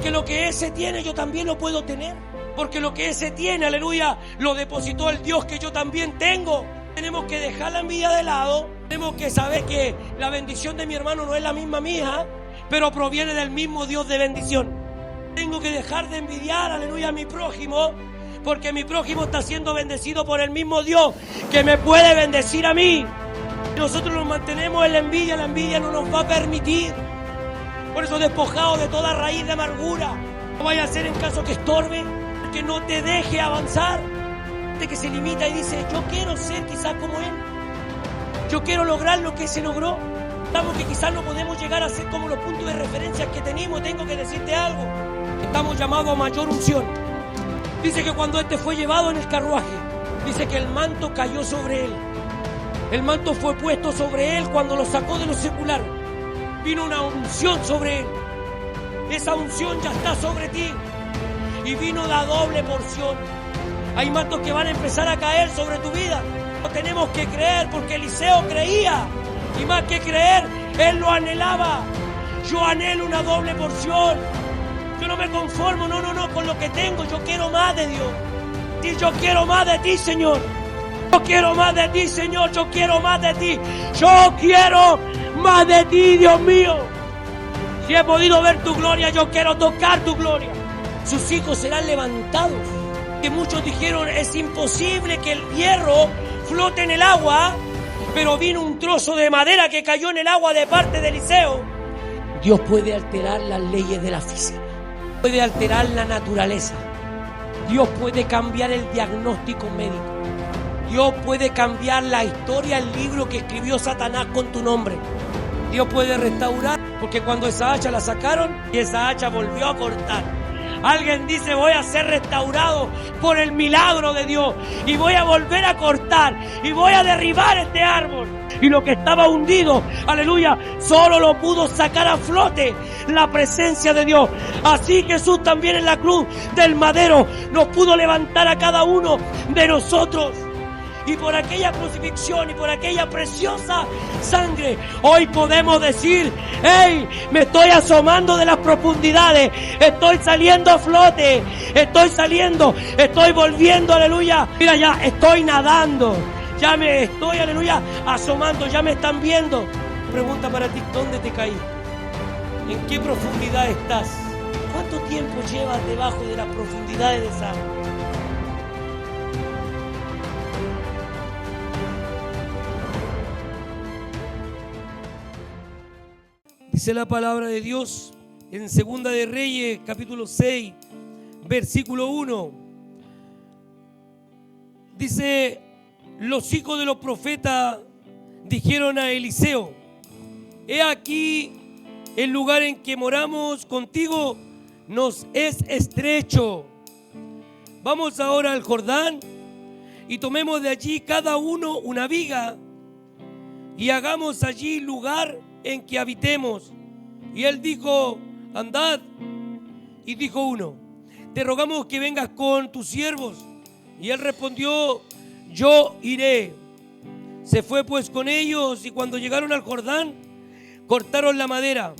Porque lo que ese tiene, yo también lo puedo tener. Porque lo que ese tiene, aleluya, lo depositó el Dios que yo también tengo. Tenemos que dejar la envidia de lado. Tenemos que saber que la bendición de mi hermano no es la misma mía, pero proviene del mismo Dios de bendición. Tengo que dejar de envidiar, aleluya, a mi prójimo, porque mi prójimo está siendo bendecido por el mismo Dios que me puede bendecir a mí. Nosotros nos mantenemos en la envidia no nos va a permitir. Por eso, despojado de toda raíz de amargura, no vaya a ser en caso que estorbe, que no te deje avanzar, de que se limita y dice, yo quiero ser quizás como él, yo quiero lograr lo que se logró. Estamos que quizás no podemos llegar a ser como los puntos de referencia que tenemos. Tengo que decirte algo, estamos llamados a mayor unción. Dice que cuando este fue llevado en el carruaje, dice que el manto cayó sobre él. El manto fue puesto sobre él cuando lo sacó de lo secular. Vino una unción sobre él. Esa unción ya está sobre ti. Y vino la doble porción. Hay mantos que van a empezar a caer sobre tu vida. No tenemos que creer, porque Eliseo creía. Y más que creer, él lo anhelaba. Yo anhelo una doble porción. Yo no me conformo, no, con lo que tengo. Yo quiero más de Dios. Y yo quiero más de ti, Señor. Yo quiero más de ti, Señor. Yo quiero más de ti. Yo quiero más de ti, Dios mío. Si he podido ver tu gloria, yo quiero tocar tu gloria. Sus hijos serán levantados. Que muchos dijeron, es imposible que el hierro flote en el agua, pero vino un trozo de madera que cayó en el agua de parte de Eliseo. Dios puede alterar las leyes de la física, puede alterar la naturaleza. Dios puede cambiar el diagnóstico médico. Dios puede cambiar la historia, el libro que escribió Satanás con tu nombre. Dios puede restaurar, porque cuando esa hacha la sacaron, y esa hacha volvió a cortar. Alguien dice, voy a ser restaurado por el milagro de Dios y voy a volver a cortar y voy a derribar este árbol. Y lo que estaba hundido, aleluya, solo lo pudo sacar a flote la presencia de Dios. Así Jesús también en la cruz del madero nos pudo levantar a cada uno de nosotros. Y por aquella crucifixión y por aquella preciosa sangre, hoy podemos decir, hey, me estoy asomando de las profundidades, estoy saliendo a flote, estoy volviendo, aleluya. Mira, ya estoy nadando, ya me estoy, aleluya, asomando, ya me están viendo. Pregunta para ti, ¿dónde te caí? ¿En qué profundidad estás? ¿Cuánto tiempo llevas debajo de las profundidades de esa agua? Dice la palabra de Dios en Segunda de Reyes, capítulo 6, versículo 1. Dice, los hijos de los profetas dijeron a Eliseo, he aquí el lugar en que moramos contigo nos es estrecho. Vamos ahora al Jordán y tomemos de allí cada uno una viga y hagamos allí lugar en que habitemos. Y él dijo, andad. Y dijo uno, te rogamos que vengas con tus siervos. Y él respondió, yo iré. Se fue pues con ellos, y cuando llegaron al Jordán, cortaron la madera.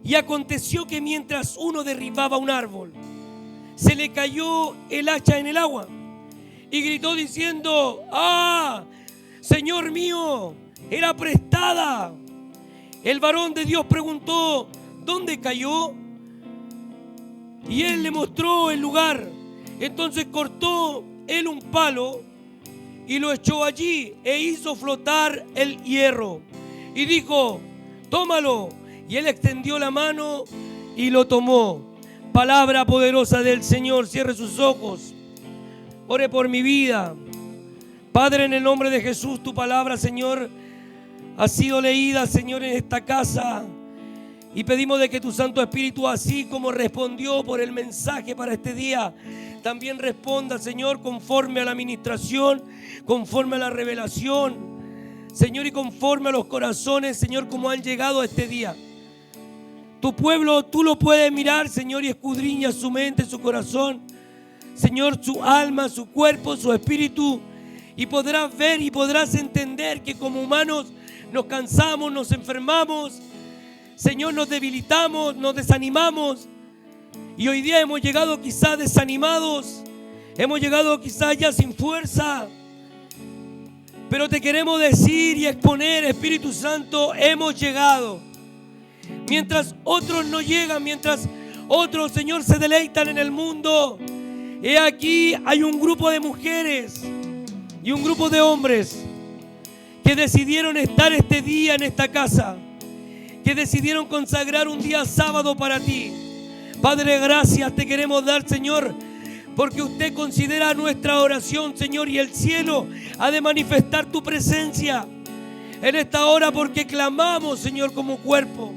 Y aconteció que mientras uno derribaba un árbol, se le cayó el hacha en el agua, y gritó diciendo, ¡ah, Señor mío, era prestada! El varón de Dios preguntó, ¿dónde cayó? Y él le mostró el lugar. Entonces cortó él un palo y lo echó allí e hizo flotar el hierro. Y dijo, tómalo. Y él extendió la mano y lo tomó. Palabra poderosa del Señor. Cierre sus ojos. Ore por mi vida. Padre, en el nombre de Jesús, tu palabra, Señor, ha sido leída, Señor, en esta casa. Y pedimos de que tu Santo Espíritu, así como respondió por el mensaje para este día, también responda, Señor, conforme a la administración, conforme a la revelación, Señor, y conforme a los corazones, Señor, como han llegado a este día. Tu pueblo, tú lo puedes mirar, Señor, y escudriña su mente, su corazón, Señor, su alma, su cuerpo, su espíritu, y podrás ver y podrás entender que como humanos nos cansamos, nos enfermamos, Señor, nos debilitamos, nos desanimamos, Y hoy día hemos llegado quizás desanimados, hemos llegado quizás ya sin fuerza. Pero te queremos decir y exponer, Espíritu Santo, hemos llegado. Mientras otros no llegan, mientras otros, Señor, se deleitan en el mundo, he aquí hay un grupo de mujeres y un grupo de hombres que decidieron estar este día en esta casa, que decidieron consagrar un día sábado para ti. Padre, gracias te queremos dar, Señor, porque usted considera nuestra oración, Señor, y el cielo ha de manifestar tu presencia en esta hora, porque clamamos, Señor, como cuerpo,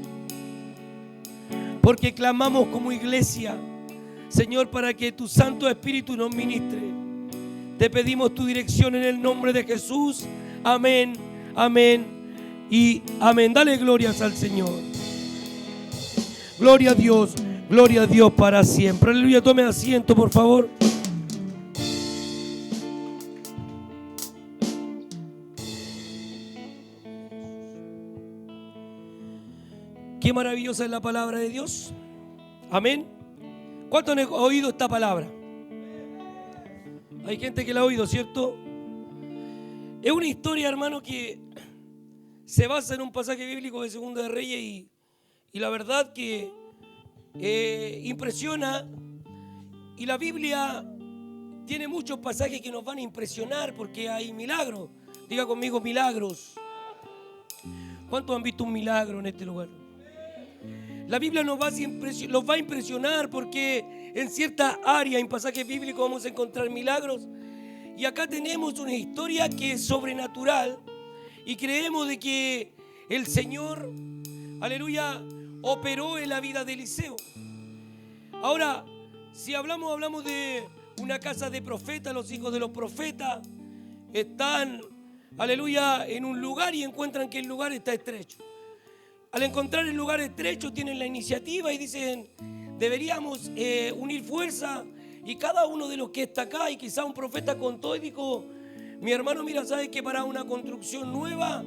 porque clamamos como iglesia, Señor, para que tu Santo Espíritu nos ministre. Te pedimos tu dirección en el nombre de Jesús. Amén, amén y amén. Dale glorias al Señor. Gloria a Dios para siempre. Aleluya, tome asiento, por favor. Qué maravillosa es la palabra de Dios. Amén. ¿Cuántos han oído esta palabra? Hay gente que la ha oído, ¿cierto? Es una historia, hermano, que se basa en un pasaje bíblico de Segunda de Reyes y la verdad que impresiona. Y la Biblia tiene muchos pasajes que nos van a impresionar porque hay milagros. Diga conmigo, milagros. ¿Cuántos han visto un milagro en este lugar? La Biblia los va a impresionar porque en cierta área, en pasajes bíblicos, vamos a encontrar milagros. Y acá tenemos una historia que es sobrenatural y creemos de que el Señor, aleluya, operó en la vida de Eliseo. Ahora, si hablamos de una casa de profetas, los hijos de los profetas están, aleluya, en un lugar y encuentran que el lugar está estrecho. Al encontrar el lugar estrecho tienen la iniciativa y dicen, deberíamos unir fuerza. Y cada uno de los que está acá, y quizá un profeta contó y dijo, mi hermano, mira, ¿sabes que para una construcción nueva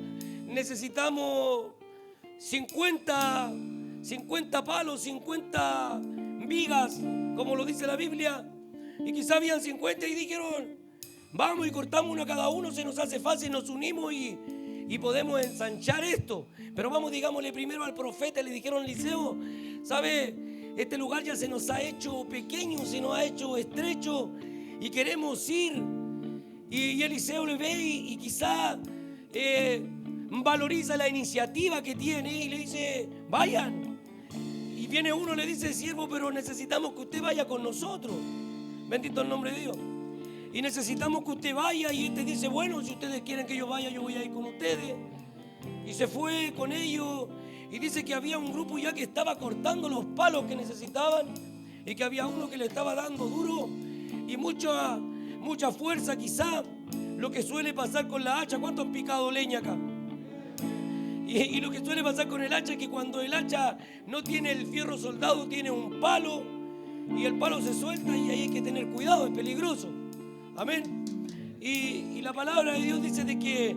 necesitamos 50 palos, 50 vigas, como lo dice la Biblia? Y quizá habían 50 y dijeron, vamos y cortamos uno a cada uno, se nos hace fácil, nos unimos y podemos ensanchar esto. Pero vamos, digámosle primero al profeta, le dijeron, Eliseo, ¿sabe? Este lugar ya se nos ha hecho pequeño, se nos ha hecho estrecho y queremos ir. Y Eliseo le ve y quizá valoriza la iniciativa que tiene y le dice, vayan. Y viene uno, le dice, siervo, pero necesitamos que usted vaya con nosotros. Bendito el nombre de Dios. Y necesitamos que usted vaya. Y este dice, bueno, si ustedes quieren que yo vaya, yo voy a ir con ustedes. Y se fue con ellos. Y dice que había un grupo ya que estaba cortando los palos que necesitaban y que había uno que le estaba dando duro y mucha fuerza, quizá lo que suele pasar con la hacha. ¿Cuántos han picado leña acá? Y lo que suele pasar con el hacha es que cuando el hacha no tiene el fierro soldado, tiene un palo y el palo se suelta y ahí hay que tener cuidado, es peligroso. Amén. Y la palabra de Dios dice de que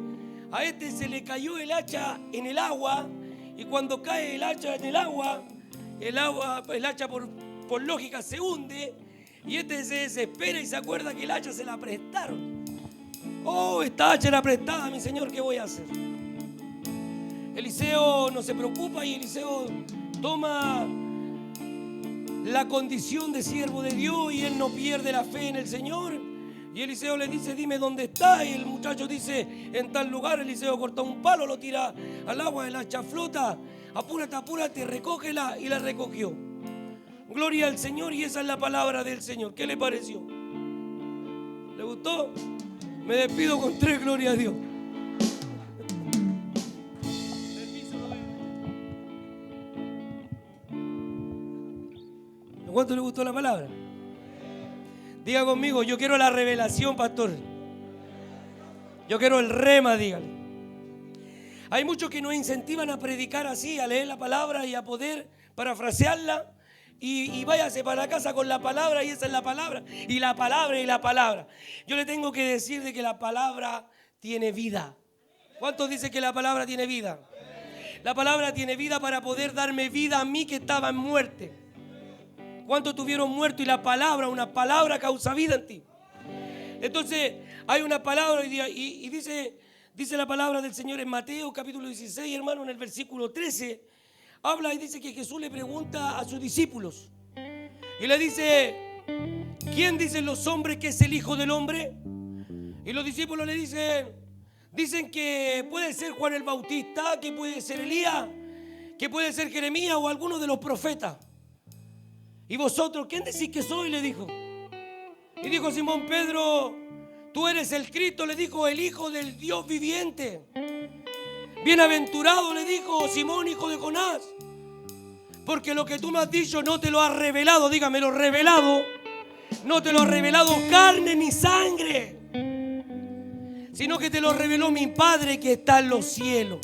a este se le cayó el hacha en el agua. Y cuando cae el hacha en el agua, el hacha por lógica se hunde. Y este se desespera y se acuerda que el hacha se la prestaron. Oh, esta hacha era prestada, mi Señor, ¿qué voy a hacer? Eliseo no se preocupa y Eliseo toma la condición de siervo de Dios y él no pierde la fe en el Señor. Y Eliseo le dice, dime dónde está. Y el muchacho dice, en tal lugar. Eliseo corta un palo, lo tira al agua, el hacha flota. Apúrate, recógela. Y la recogió. Gloria al Señor, y esa es la palabra del Señor. ¿Qué le pareció? ¿Le gustó? Me despido con 3, gloria a Dios. ¿A cuánto le gustó la palabra? Diga conmigo, yo quiero la revelación, pastor. Yo quiero el rema, dígale. Hay muchos que nos incentivan a predicar así, a leer la palabra y a poder parafrasearla. Y váyase para la casa con la palabra y esa es la palabra. Y la palabra y la palabra. Yo le tengo que decir de que la palabra tiene vida. ¿Cuántos dicen que la palabra tiene vida? La palabra tiene vida para poder darme vida a mí que estaba en muerte. ¿Cuántos tuvieron muerto? Y la palabra, una palabra causa vida en ti. Entonces hay una palabra y dice la palabra del Señor en Mateo capítulo 16, hermano, en el versículo 13. Habla y dice que Jesús le pregunta a sus discípulos. Y le dice, ¿quién dicen los hombres que es el Hijo del Hombre? Y los discípulos le dicen que puede ser Juan el Bautista, que puede ser Elías, que puede ser Jeremías o alguno de los profetas. ¿Y vosotros quién decís que soy? Le dijo. Y dijo Simón Pedro, tú eres el Cristo, le dijo, el Hijo del Dios viviente. Bienaventurado, le dijo Simón, hijo de Jonás, porque lo que tú me has dicho no te lo ha revelado, dígamelo, revelado, no te lo ha revelado carne ni sangre, sino que te lo reveló mi Padre que está en los cielos.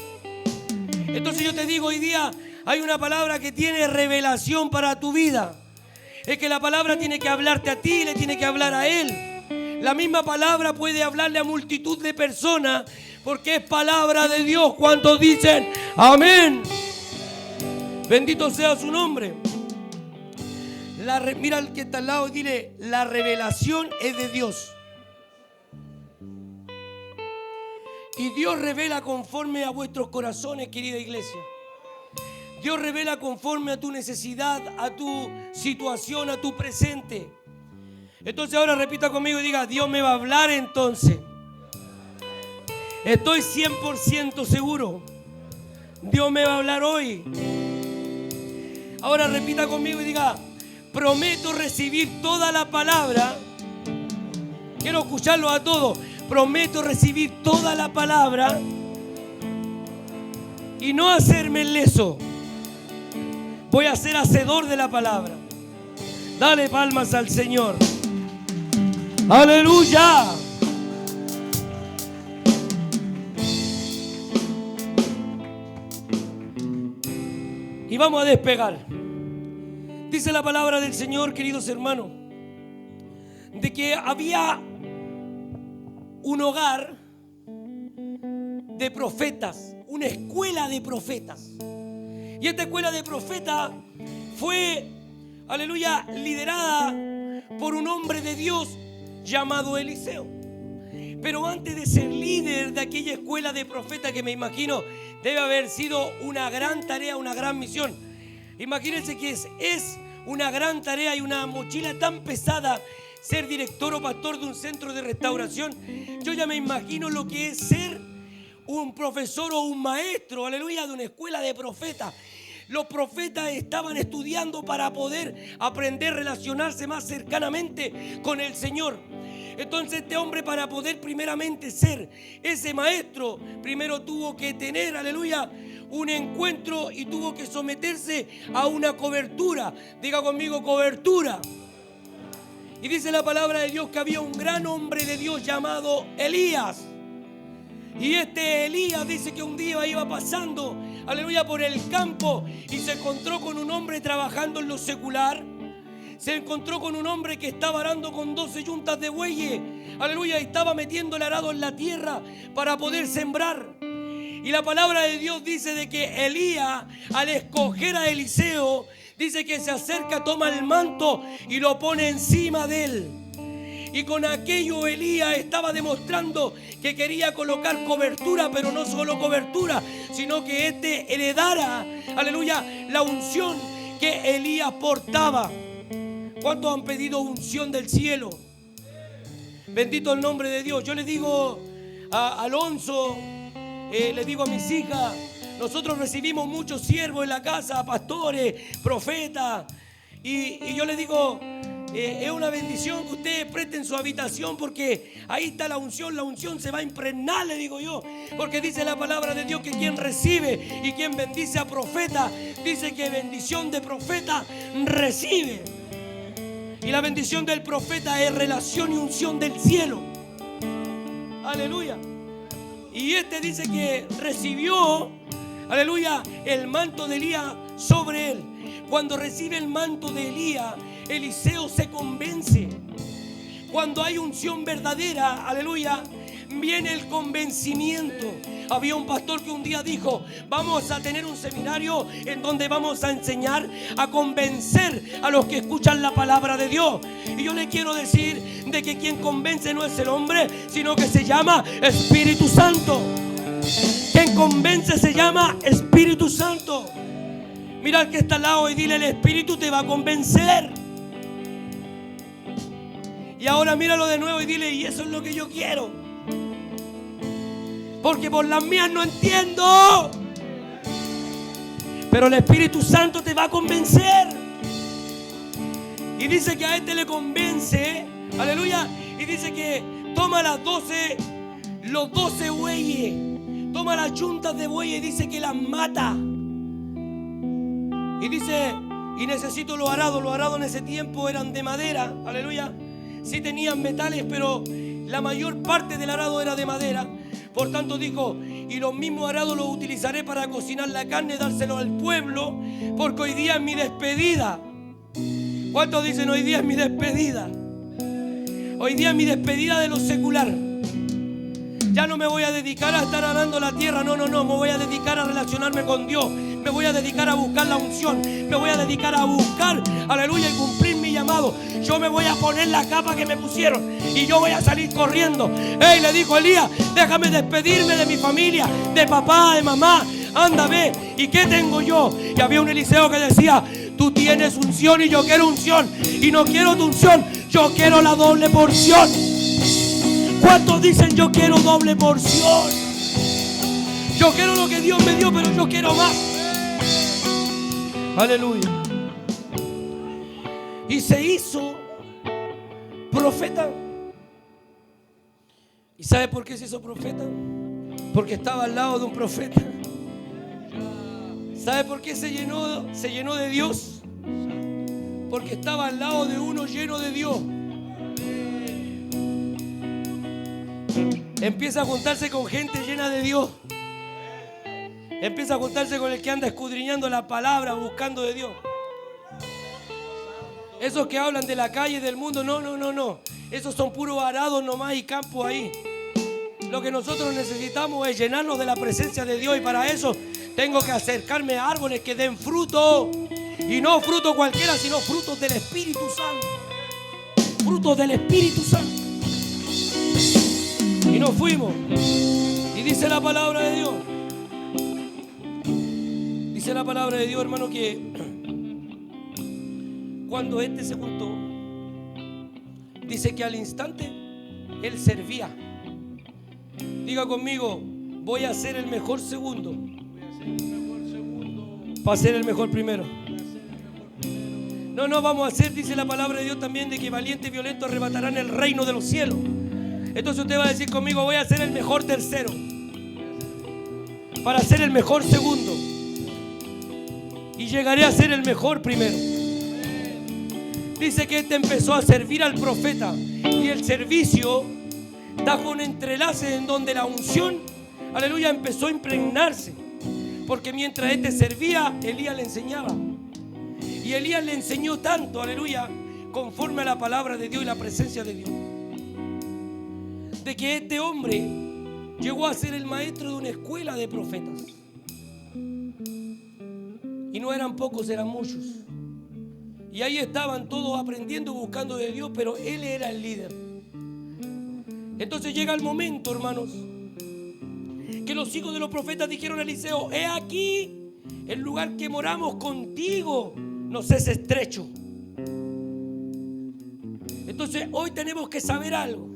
Entonces yo te digo, hoy día hay una palabra que tiene revelación para tu vida. Es que la palabra tiene que hablarte a ti, le tiene que hablar a él. La misma palabra puede hablarle a multitud de personas porque es palabra de Dios. ¿Cuántos dicen amén? Bendito sea su nombre. Mira al que está al lado y dile, la revelación es de Dios. Y Dios revela conforme a vuestros corazones, querida iglesia. Dios revela conforme a tu necesidad, a tu situación, a tu presente. Entonces ahora repita conmigo y diga, Dios me va a hablar entonces. Estoy 100% seguro. Dios me va a hablar hoy. Ahora repita conmigo y diga, prometo recibir toda la palabra. Quiero escucharlo a todos. Prometo recibir toda la palabra y no hacerme el leso. Voy a ser hacedor de la palabra. Dale palmas al Señor. ¡Aleluya! Y vamos a despegar. Dice la palabra del Señor, queridos hermanos, de que había un hogar de profetas, una escuela de profetas. Y esta escuela de profetas fue, aleluya, liderada por un hombre de Dios llamado Eliseo. Pero antes de ser líder de aquella escuela de profetas, que me imagino debe haber sido una gran tarea, una gran misión. Imagínense que es una gran tarea y una mochila tan pesada ser director o pastor de un centro de restauración. Yo ya me imagino lo que es ser un profesor o un maestro, aleluya, de una escuela de profetas. Los profetas estaban estudiando para poder aprender a relacionarse más cercanamente con el Señor. Entonces este hombre, para poder primeramente ser ese maestro, primero tuvo que tener, aleluya, un encuentro y tuvo que someterse a una cobertura. Diga conmigo, cobertura. Y dice la palabra de Dios que había un gran hombre de Dios llamado Elías. Y este Elías dice que un día iba pasando, aleluya, por el campo y se encontró con un hombre trabajando en lo secular. Se encontró con un hombre que estaba arando con 12 yuntas de bueyes, aleluya, y estaba metiendo el arado en la tierra para poder sembrar. Y la palabra de Dios dice de que Elías, al escoger a Eliseo, dice que se acerca, toma el manto y lo pone encima de él. Y con aquello Elías estaba demostrando que quería colocar cobertura, pero no solo cobertura, sino que heredara, aleluya, la unción que Elías portaba. ¿Cuántos han pedido unción del cielo? Bendito el nombre de Dios. Yo le digo a Alonso, le digo a mis hijas, nosotros recibimos muchos siervos en la casa, pastores, profetas, y yo le digo, es una bendición que ustedes presten su habitación, porque ahí está la unción se va a impregnar, le digo yo, porque dice la palabra de Dios que quien recibe y quien bendice a profeta, dice que bendición de profeta recibe. Y la bendición del profeta es relación y unción del cielo. Aleluya. Y este dice que recibió, aleluya, el manto de Elías sobre él. Cuando recibe el manto de Elías, Eliseo se convence. Cuando hay unción verdadera, aleluya, viene el convencimiento. Había un pastor que un día dijo: vamos a tener un seminario en donde vamos a enseñar a convencer a los que escuchan la palabra de Dios. Y yo le quiero decir de que quien convence no es el hombre, sino que se llama Espíritu Santo. Quien convence se llama Espíritu Santo. Mira al que está al lado y dile: el Espíritu te va a convencer. Y ahora míralo de nuevo y dile: y eso es lo que yo quiero, porque por las mías no entiendo, pero el Espíritu Santo te va a convencer. Y dice que a este le convence, aleluya, y dice que toma los 12 bueyes, toma las yuntas de bueyes y dice que las mata. Y dice: y necesito los arados. Los arados en ese tiempo eran de madera, aleluya. Sí tenían metales, pero la mayor parte del arado era de madera. Por tanto dijo: y los mismos arados los utilizaré para cocinar la carne, dárselo al pueblo, porque hoy día es mi despedida. ¿Cuántos dicen: hoy día es mi despedida? Hoy día es mi despedida de lo secular. Ya no me voy a dedicar a estar arando la tierra, no, me voy a dedicar a relacionarme con Dios. Me voy a dedicar a buscar la unción. Me voy a dedicar a buscar, aleluya, y cumplir mi llamado. Yo me voy a poner la capa que me pusieron y yo voy a salir corriendo. Le dijo Elías: déjame despedirme de mi familia, de papá, de mamá. Anda, ve. ¿Y qué tengo yo? Y había un Eliseo que decía: tú tienes unción y yo quiero unción. Y no quiero tu unción, yo quiero la doble porción. ¿Cuántos dicen: yo quiero doble porción? Yo quiero lo que Dios me dio, pero yo quiero más. Aleluya. Y se hizo profeta. ¿Y sabe por qué se hizo profeta? Porque estaba al lado de un profeta. ¿Sabe por qué se llenó de Dios? Porque estaba al lado de uno lleno de Dios. Empieza a juntarse con gente llena de Dios. Empieza a juntarse con el que anda escudriñando la palabra, buscando de Dios. Esos que hablan de la calle, del mundo, no. Esos son puros arados nomás y campos ahí. Lo que nosotros necesitamos es llenarnos de la presencia de Dios. Y para eso tengo que acercarme a árboles que den fruto. Y no fruto cualquiera, sino frutos del Espíritu Santo. Frutos del Espíritu Santo. Y nos fuimos. Y dice la palabra de Dios. Dice la palabra de Dios, hermano, que cuando este se juntó, dice que al instante él servía. Diga conmigo: voy a ser el mejor segundo para ser el mejor primero. No vamos a hacer, dice la palabra de Dios también, de que valientes y violentos arrebatarán el reino de los cielos. Entonces usted va a decir conmigo: voy a ser el mejor tercero para ser el mejor segundo, y llegaré a ser el mejor primero. Dice que este empezó a servir al profeta, y el servicio trajo un entrelace en donde la unción, aleluya, empezó a impregnarse. Porque mientras este servía, Elías le enseñaba. Y Elías le enseñó tanto, aleluya, conforme a la palabra de Dios y la presencia de Dios, de que este hombre llegó a ser el maestro de una escuela de profetas. Y no eran pocos, eran muchos. Y ahí estaban todos aprendiendo, buscando de Dios, pero él era el líder. Entonces llega el momento, hermanos, que los hijos de los profetas dijeron a Eliseo: he aquí, el lugar que moramos contigo nos es estrecho. Entonces hoy tenemos que saber algo.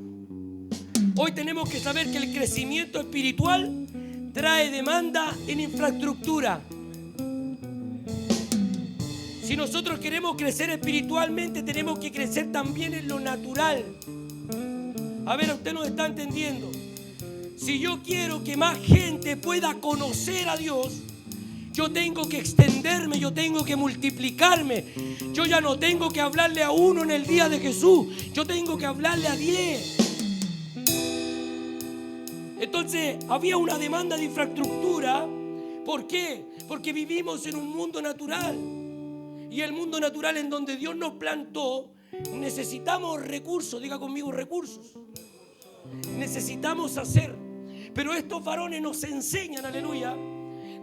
Hoy tenemos que saber que el crecimiento espiritual trae demanda en infraestructura. Si nosotros queremos crecer espiritualmente, tenemos que crecer también en lo natural. A ver, usted nos está entendiendo. Si yo quiero que más gente pueda conocer a Dios, yo tengo que extenderme, yo tengo que multiplicarme. Yo ya no tengo que hablarle a uno en el día de Jesús, yo tengo que hablarle a 10. Entonces había una demanda de infraestructura. ¿Por qué? Porque vivimos en un mundo natural. Y el mundo natural en donde Dios nos plantó, necesitamos recursos. Diga conmigo: recursos. necesitamos hacer. Pero estos varones nos enseñan, aleluya,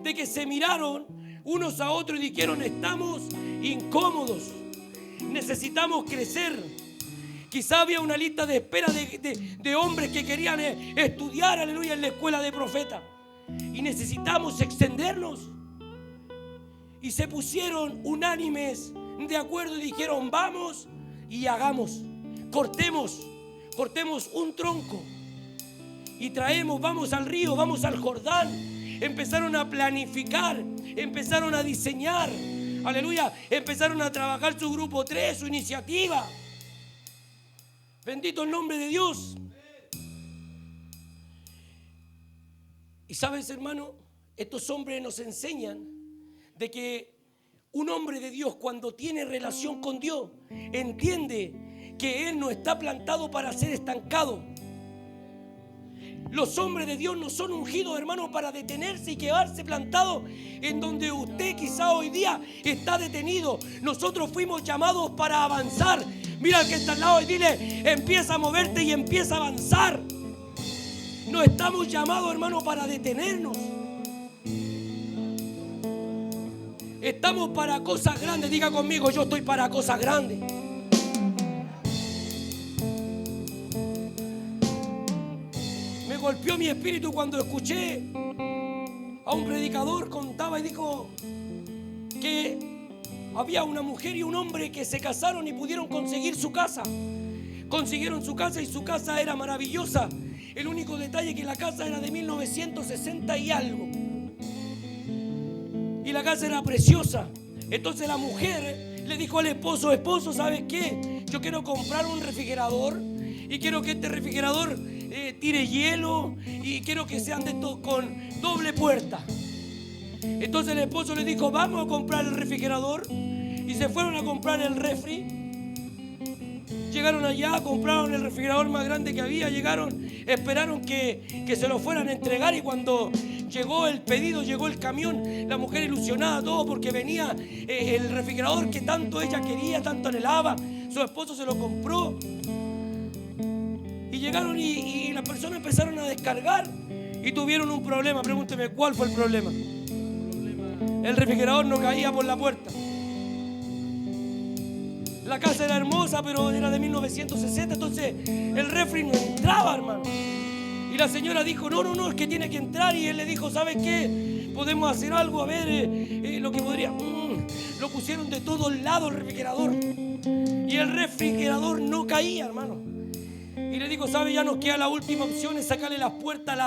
de que se miraron unos a otros y dijeron: estamos incómodos, necesitamos crecer. Quizá había una lista de espera de hombres que querían estudiar, aleluya, en la escuela de profeta. Y necesitamos extendernos. Y se pusieron unánimes de acuerdo y dijeron: vamos y hagamos, cortemos un tronco y traemos, vamos al río, vamos al Jordán. Empezaron a planificar, empezaron a diseñar, aleluya, empezaron a trabajar su grupo 3, su iniciativa. Bendito el nombre de Dios. Y sabes, hermano, estos hombres nos enseñan de que un hombre de Dios, cuando tiene relación con Dios, entiende que él no está plantado para ser estancado. Los hombres de Dios no son ungidos, hermano, para detenerse y quedarse plantado en donde usted quizá hoy día está detenido. Nosotros fuimos llamados para avanzar. Mira al que está al lado y dile: empieza a moverte y empieza a avanzar. No estamos llamados, hermano, para detenernos. Estamos para cosas grandes. Diga conmigo: yo estoy para cosas grandes. Me golpeó mi espíritu cuando escuché a un predicador, contaba y dijo que había una mujer y un hombre que se casaron y pudieron conseguir su casa. Consiguieron su casa y su casa era maravillosa. El único detalle es que la casa era de 1960 y algo. Y la casa era preciosa. Entonces la mujer le dijo al esposo: esposo, ¿sabes qué? Yo quiero comprar un refrigerador y quiero que este refrigerador tire hielo y quiero que sean de estos con doble puerta. Entonces el esposo le dijo: vamos a comprar el refrigerador. Y se fueron a comprar el refri. Llegaron allá, compraron el refrigerador más grande que había. Llegaron, esperaron que se lo fueran a entregar. Y cuando llegó el pedido, llegó el camión, la mujer ilusionada, todo porque venía el refrigerador que tanto ella quería, tanto anhelaba. Su esposo se lo compró. Y llegaron y las personas empezaron a descargar y tuvieron un problema. Pregúnteme, ¿cuál fue el problema? El refrigerador no caía por la puerta. La casa era hermosa, pero era de 1960, entonces el refri no entraba, hermano. Y la señora dijo: no, es que tiene que entrar. Y él le dijo: ¿sabes qué? Podemos hacer algo, a ver, lo que podría. Lo pusieron de todos lados el refrigerador. Y el refrigerador no caía, hermano. Y le digo: ¿sabe? Ya nos queda la última opción, es sacarle las puertas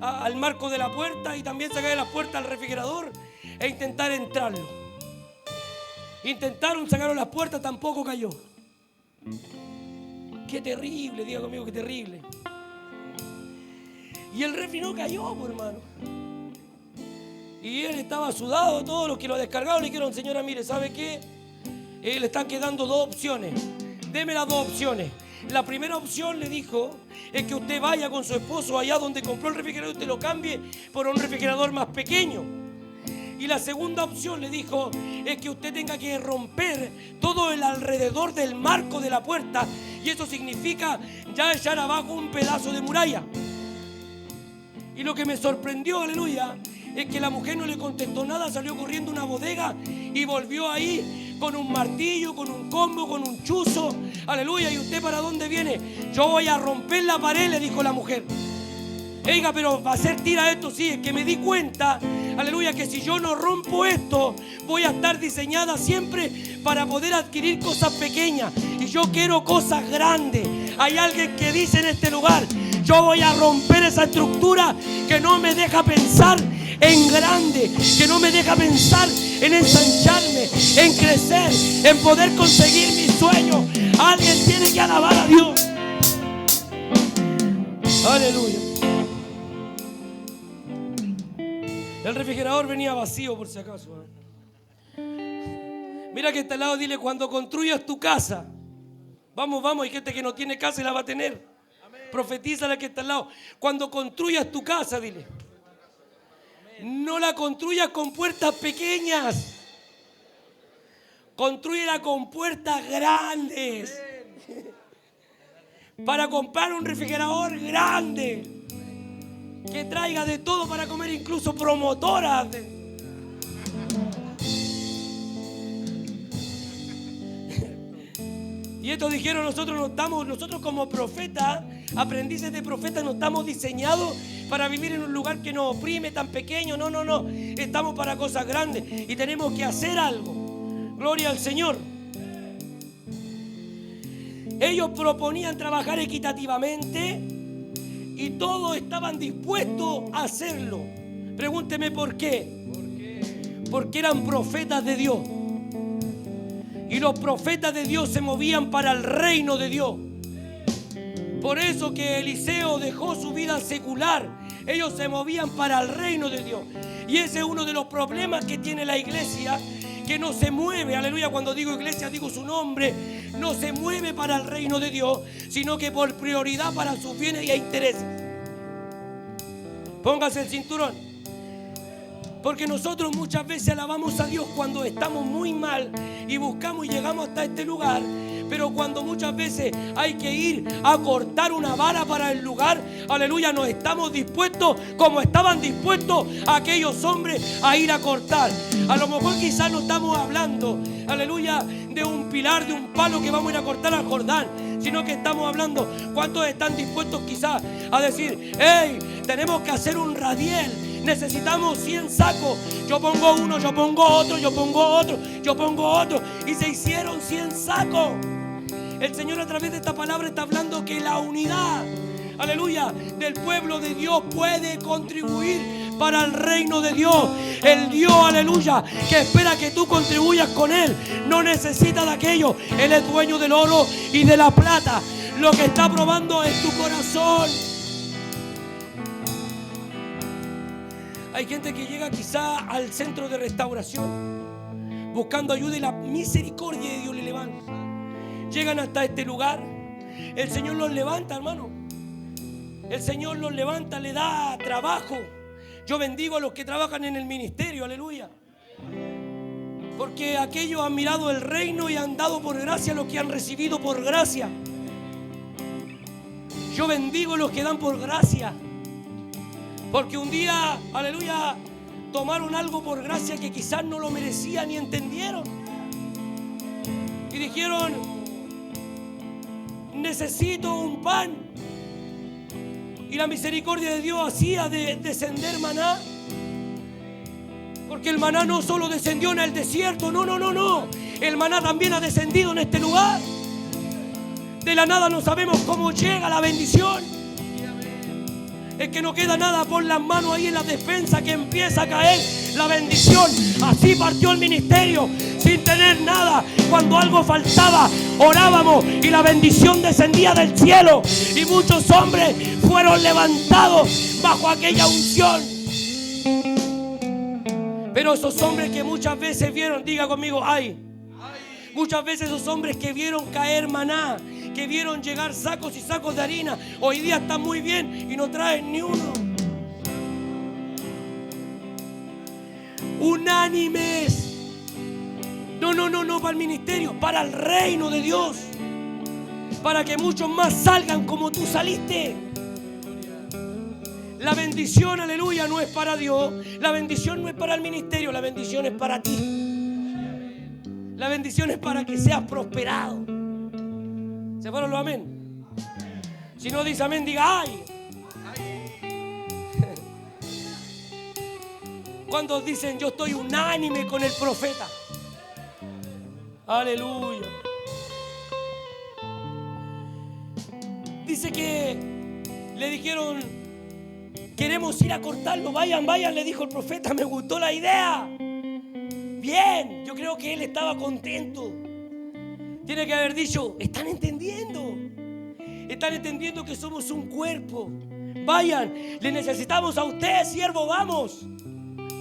al marco de la puerta y también sacarle las puertas al refrigerador e intentar entrarlo. Intentaron, sacaron las puertas, tampoco cayó. Qué terrible, diga conmigo, qué terrible. Y el refri no cayó, hermano. Y él estaba sudado, todos los que lo descargaron le dijeron: señora, mire, ¿sabe qué? Le están quedando dos opciones. Deme las dos opciones. La primera opción, le dijo, es que usted vaya con su esposo allá donde compró el refrigerador y usted lo cambie por un refrigerador más pequeño. Y la segunda opción, le dijo, es que usted tenga que romper todo el alrededor del marco de la puerta. Y eso significa ya echar abajo un pedazo de muralla. Y lo que me sorprendió, aleluya, es que la mujer no le contestó nada. Salió corriendo a una bodega y volvió ahí con un martillo, con un combo, con un chuzo. Aleluya. ¿Y usted para dónde viene? Yo voy a romper la pared, le dijo la mujer. Oiga, pero va a ser tira esto. Sí, es que me di cuenta, aleluya, que si yo no rompo esto, voy a estar diseñada siempre para poder adquirir cosas pequeñas. Y yo quiero cosas grandes. Hay alguien que dice en este lugar: yo voy a romper esa estructura que no me deja pensar en grande, que no me deja pensar en ensancharme, en crecer, en poder conseguir mis sueños. Alguien tiene que alabar a Dios. Aleluya. El refrigerador venía vacío, por si acaso. Mira que está al lado, dile: cuando construyas tu casa, vamos, hay gente que no tiene casa y la va a tener. Profetízale a que está al lado. Cuando construyas tu casa, dile, no la construyas con puertas pequeñas, construyela con puertas grandes. para comprar un refrigerador grande que traiga de todo para comer, incluso promotoras. Y estos dijeron, nosotros como profetas, aprendices de profetas, no estamos diseñados para vivir en un lugar que nos oprime, tan pequeño. No. Estamos para cosas grandes y tenemos que hacer algo. Gloria al Señor. Ellos proponían trabajar equitativamente y todos estaban dispuestos a hacerlo. Pregúnteme por qué. Porque eran profetas de Dios. Y los profetas de Dios se movían para el reino de Dios. Por eso que Eliseo dejó su vida secular. Ellos se movían para el reino de Dios. Y ese es uno de los problemas que tiene la iglesia, que no se mueve, aleluya, cuando digo iglesia digo su nombre, no se mueve para el reino de Dios, sino que por prioridad para sus bienes y intereses. Póngase el cinturón. Porque nosotros muchas veces alabamos a Dios cuando estamos muy mal y buscamos y llegamos hasta este lugar. Pero cuando muchas veces hay que ir a cortar una vara para el lugar, aleluya, no estamos dispuestos como estaban dispuestos aquellos hombres a ir a cortar. A lo mejor quizás no estamos hablando, aleluya, de un pilar, de un palo que vamos a ir a cortar al Jordán, sino que estamos hablando, ¿cuántos están dispuestos quizás a decir, hey, tenemos que hacer un radiel? Necesitamos 100 sacos. Yo pongo uno, yo pongo otro, yo pongo otro, yo pongo otro. Y se hicieron 100 sacos. El Señor a través de esta palabra está hablando que la unidad, aleluya, del pueblo de Dios puede contribuir para el reino de Dios. El Dios, aleluya, que espera que tú contribuyas con Él, no necesita de aquello. Él es dueño del oro y de la plata. Lo que está probando es tu corazón. Hay gente que llega quizá al centro de restauración buscando ayuda y la misericordia de Dios le levanta. Llegan hasta este lugar. El Señor los levanta, hermano. El Señor los levanta, le da trabajo. Yo bendigo a los que trabajan en el ministerio, aleluya. Porque aquellos han mirado el reino y han dado por gracia lo que han recibido por gracia. Yo bendigo a los que dan por gracia. Porque un día, aleluya, tomaron algo por gracia que quizás no lo merecían ni entendieron. Y dijeron, necesito un pan. Y la misericordia de Dios hacía de descender maná. Porque el maná no solo descendió en el desierto, no. El maná también ha descendido en este lugar. De la nada no sabemos cómo llega la bendición. Es que no queda nada, pon las manos ahí en la despensa que empieza a caer la bendición. Así partió el ministerio, sin tener nada. Cuando algo faltaba, orábamos y la bendición descendía del cielo. Y muchos hombres fueron levantados bajo aquella unción. Pero esos hombres que muchas veces vieron, diga conmigo, ay. Muchas veces esos hombres que vieron caer maná, que vieron llegar sacos y sacos de harina, hoy día están muy bien y no traen ni uno. Unánimes. No para el ministerio, para el reino de Dios. Para que muchos más salgan como tú saliste. La bendición, aleluya, no es para Dios. La bendición no es para el ministerio, la bendición es para ti. La bendición es para que seas prosperado. ¿Se fueron los amén? Si no dice amén, diga ay. ¿Cuántos dicen yo estoy unánime con el profeta? Aleluya. Dice que le dijeron, queremos ir a cortarlo, vayan, le dijo el profeta, me gustó la idea. Bien, yo creo que él estaba contento. Tiene que haber dicho, están entendiendo que somos un cuerpo. Vayan, le necesitamos a ustedes, siervo, vamos.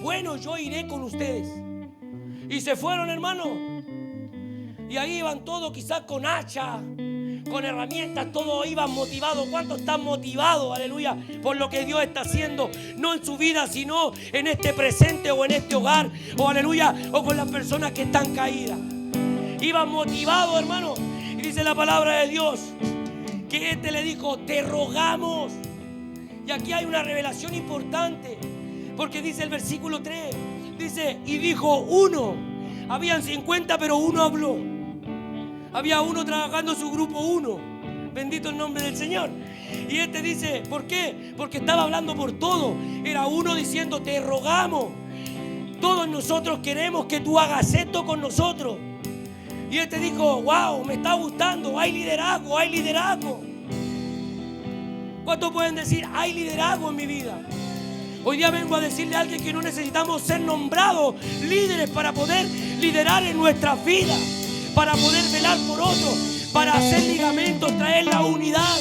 Bueno, yo iré con ustedes. Y se fueron, hermano. Y ahí iban todos quizás con hacha, con herramientas, todos iban motivados. ¿Cuántos están motivados, aleluya, por lo que Dios está haciendo? No en su vida, sino en este presente o en este hogar, o aleluya, o con las personas que están caídas. Iban motivados, hermano. Y dice la palabra de Dios que este le dijo: te rogamos. Y aquí hay una revelación importante, porque dice el versículo 3, dice: y dijo uno. Habían 50, pero uno habló. Había uno trabajando en su grupo, uno. Bendito el nombre del Señor. Y este dice: ¿por qué? Porque estaba hablando por todo. Era uno diciendo: te rogamos. Todos nosotros queremos que tú hagas esto con nosotros. Y este dijo: wow, me está gustando. Hay liderazgo, hay liderazgo. ¿Cuántos pueden decir: hay liderazgo en mi vida? Hoy día vengo a decirle a alguien que no necesitamos ser nombrados líderes para poder liderar en nuestras vidas, para poder velar por otros, para hacer ligamentos, traer la unidad.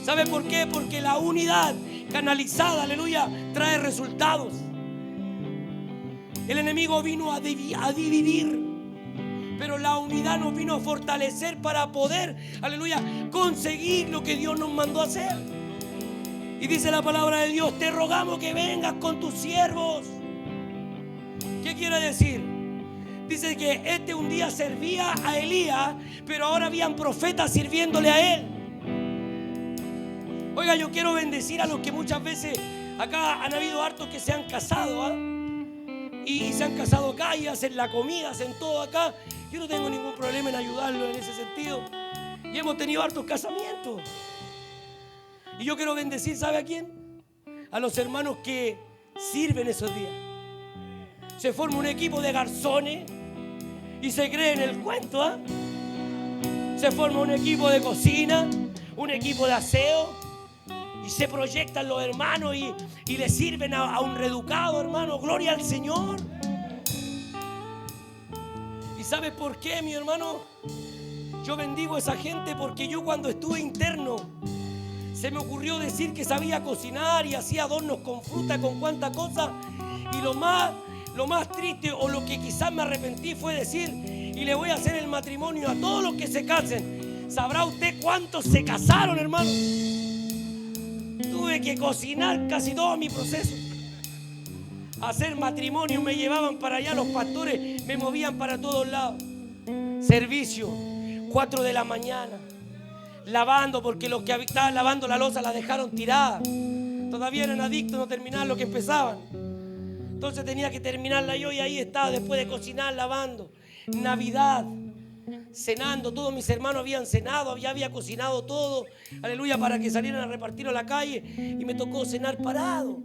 ¿Sabe por qué? Porque la unidad canalizada, aleluya, trae resultados. El enemigo vino a dividir, pero la unidad nos vino a fortalecer para poder, aleluya, conseguir lo que Dios nos mandó a hacer. Y dice la palabra de Dios: te rogamos que vengas con tus siervos. ¿Qué quiere decir? Dice que este un día servía a Elías, pero ahora habían profetas sirviéndole a él. Oiga, yo quiero bendecir a los que muchas veces acá han habido hartos que se han casado, y se han casado acá y hacen la comida, hacen todo acá. Yo no tengo ningún problema en ayudarlo en ese sentido. Y hemos tenido hartos casamientos. Y yo quiero bendecir, ¿sabe a quién? A los hermanos que sirven esos días. Se forma un equipo de garzones y se cree en el cuento, Se forma un equipo de cocina, un equipo de aseo, y se proyectan los hermanos y le sirven a un reeducado, hermano. Gloria al Señor. ¿Y sabes por qué, mi hermano? Yo bendigo a esa gente porque yo, cuando estuve interno, se me ocurrió decir que sabía cocinar y hacía adornos con fruta, con cuánta cosa. Y lo más triste, o lo que quizás me arrepentí, fue decir: y le voy a hacer el matrimonio a todos los que se casen. ¿Sabrá usted cuántos se casaron, hermano? Tuve que cocinar casi todo mi proceso. Hacer matrimonio, me llevaban para allá los pastores, me movían para todos lados. Servicio, 4 de la mañana, lavando, porque los que estaban lavando la loza la dejaron tirada. Todavía eran adictos, no terminaban lo que empezaban. Entonces tenía que terminarla yo, y ahí estaba después de cocinar, lavando. Navidad, cenando, todos mis hermanos habían cenado, había cocinado todo, aleluya, para que salieran a repartirlo a la calle, y me tocó cenar parado.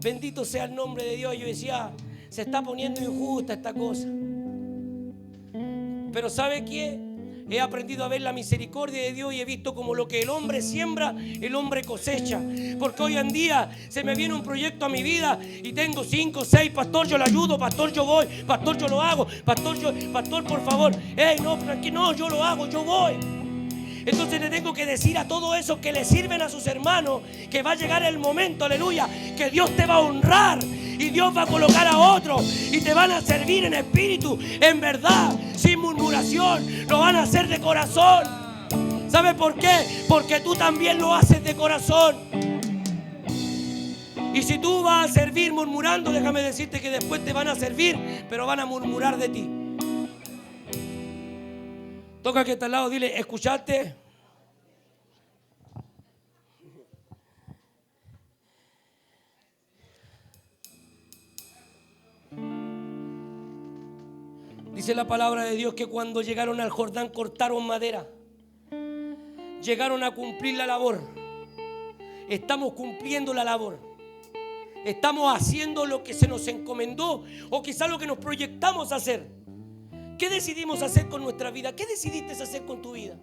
Bendito sea el nombre de Dios. Yo decía: se está poniendo injusta esta cosa. Pero ¿sabe qué? He aprendido a ver la misericordia de Dios, y he visto como lo que el hombre siembra, el hombre cosecha. Porque hoy en día se me viene un proyecto a mi vida y tengo 5, 6, pastor, yo le ayudo, pastor, yo voy, pastor, yo lo hago, pastor, por favor, no, tranquilo, no, yo lo hago, yo voy. Entonces le tengo que decir a todos esos que le sirven a sus hermanos que va a llegar el momento, aleluya, que Dios te va a honrar y Dios va a colocar a otros y te van a servir en espíritu, en verdad, sin murmuración. Lo van a hacer de corazón. ¿Sabe por qué? Porque tú también lo haces de corazón. Y si tú vas a servir murmurando, déjame decirte que después te van a servir, pero van a murmurar de ti. Toca que está al lado, dile: ¿escuchaste? Dice la palabra de Dios que cuando llegaron al Jordán cortaron madera. Llegaron a cumplir la labor. Estamos cumpliendo la labor. Estamos haciendo lo que se nos encomendó, o quizás lo que nos proyectamos a hacer. ¿Qué decidimos hacer con nuestra vida? ¿Qué decidiste hacer con tu vida?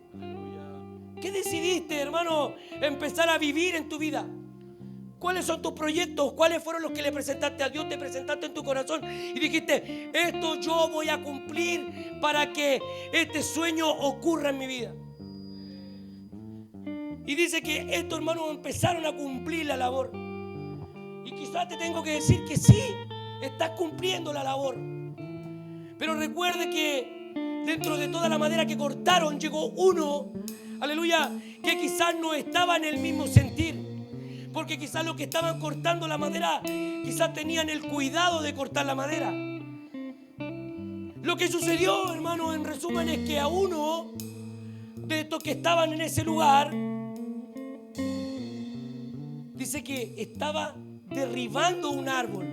¿Qué decidiste, hermano, empezar a vivir en tu vida? ¿Cuáles son tus proyectos? ¿Cuáles fueron los que le presentaste a Dios? Te presentaste en tu corazón y dijiste: esto yo voy a cumplir para que este sueño ocurra en mi vida. Y dice que estos hermanos empezaron a cumplir la labor. Y quizás te tengo que decir que sí, estás cumpliendo la labor. Pero recuerde que dentro de toda la madera que cortaron llegó uno, aleluya, que quizás no estaba en el mismo sentir. Porque quizás los que estaban cortando la madera quizás tenían el cuidado de cortar la madera. Lo que sucedió, hermano, en resumen, es que a uno de estos que estaban en ese lugar, dice que estaba derribando un árbol.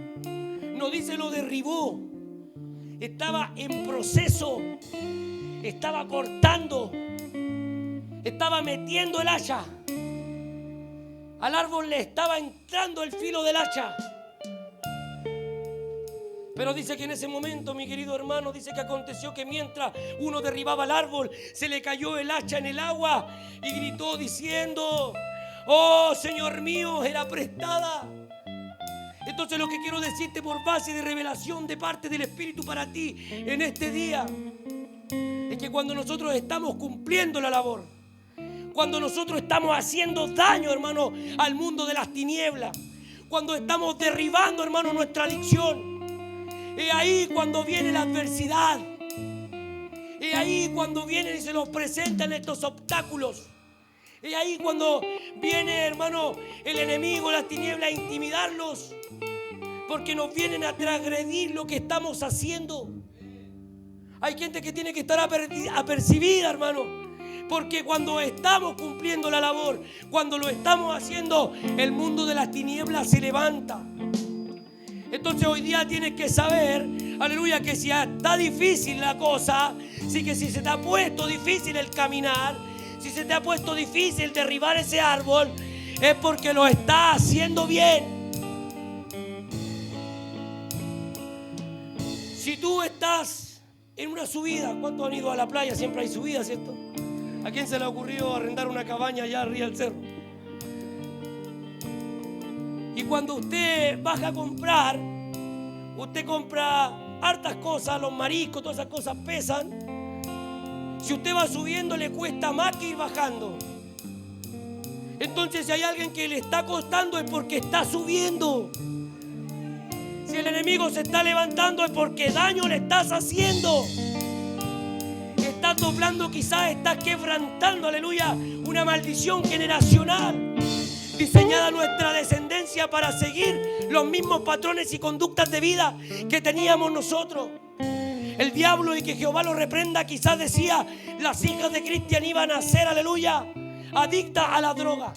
No dice lo derribó. Estaba en proceso. Estaba cortando. Estaba metiendo el hacha. Al árbol le estaba entrando el filo del hacha. Pero dice que en ese momento, mi querido hermano, dice que aconteció que mientras uno derribaba el árbol, se le cayó el hacha en el agua y gritó diciendo: oh, Señor mío, era prestada. Entonces lo que quiero decirte por base de revelación de parte del Espíritu para ti en este día es que cuando nosotros estamos cumpliendo la labor, cuando nosotros estamos haciendo daño, hermano, al mundo de las tinieblas, cuando estamos derribando, hermano, nuestra adicción, es ahí cuando viene la adversidad, es ahí cuando vienen y se nos presentan estos obstáculos. Es ahí cuando viene, hermano, el enemigo, las tinieblas, a intimidarlos, porque nos vienen a transgredir lo que estamos haciendo. Hay gente que tiene que estar apercibida, hermano, porque cuando estamos cumpliendo la labor, cuando lo estamos haciendo, el mundo de las tinieblas se levanta. Entonces hoy día tienes que saber, aleluya, que si está difícil la cosa, si se te ha puesto difícil el caminar, si se te ha puesto difícil derribar ese árbol, es porque lo estás haciendo bien. Si tú estás en una subida, ¿cuántos han ido a la playa? Siempre hay subidas, ¿cierto? ¿A quién se le ha ocurrido arrendar una cabaña allá arriba del cerro? Y cuando usted baja a comprar, usted compra hartas cosas, los mariscos, todas esas cosas pesan. Si usted va subiendo, le cuesta más que ir bajando. Entonces, si hay alguien que le está costando, es porque está subiendo. Si el enemigo se está levantando, es porque daño le estás haciendo. Estás doblando, quizás estás quebrantando, aleluya, una maldición generacional diseñada a nuestra descendencia para seguir los mismos patrones y conductas de vida que teníamos nosotros. El diablo, y que Jehová lo reprenda, quizás decía: las hijas de Cristian iban a ser, aleluya, adictas a la droga.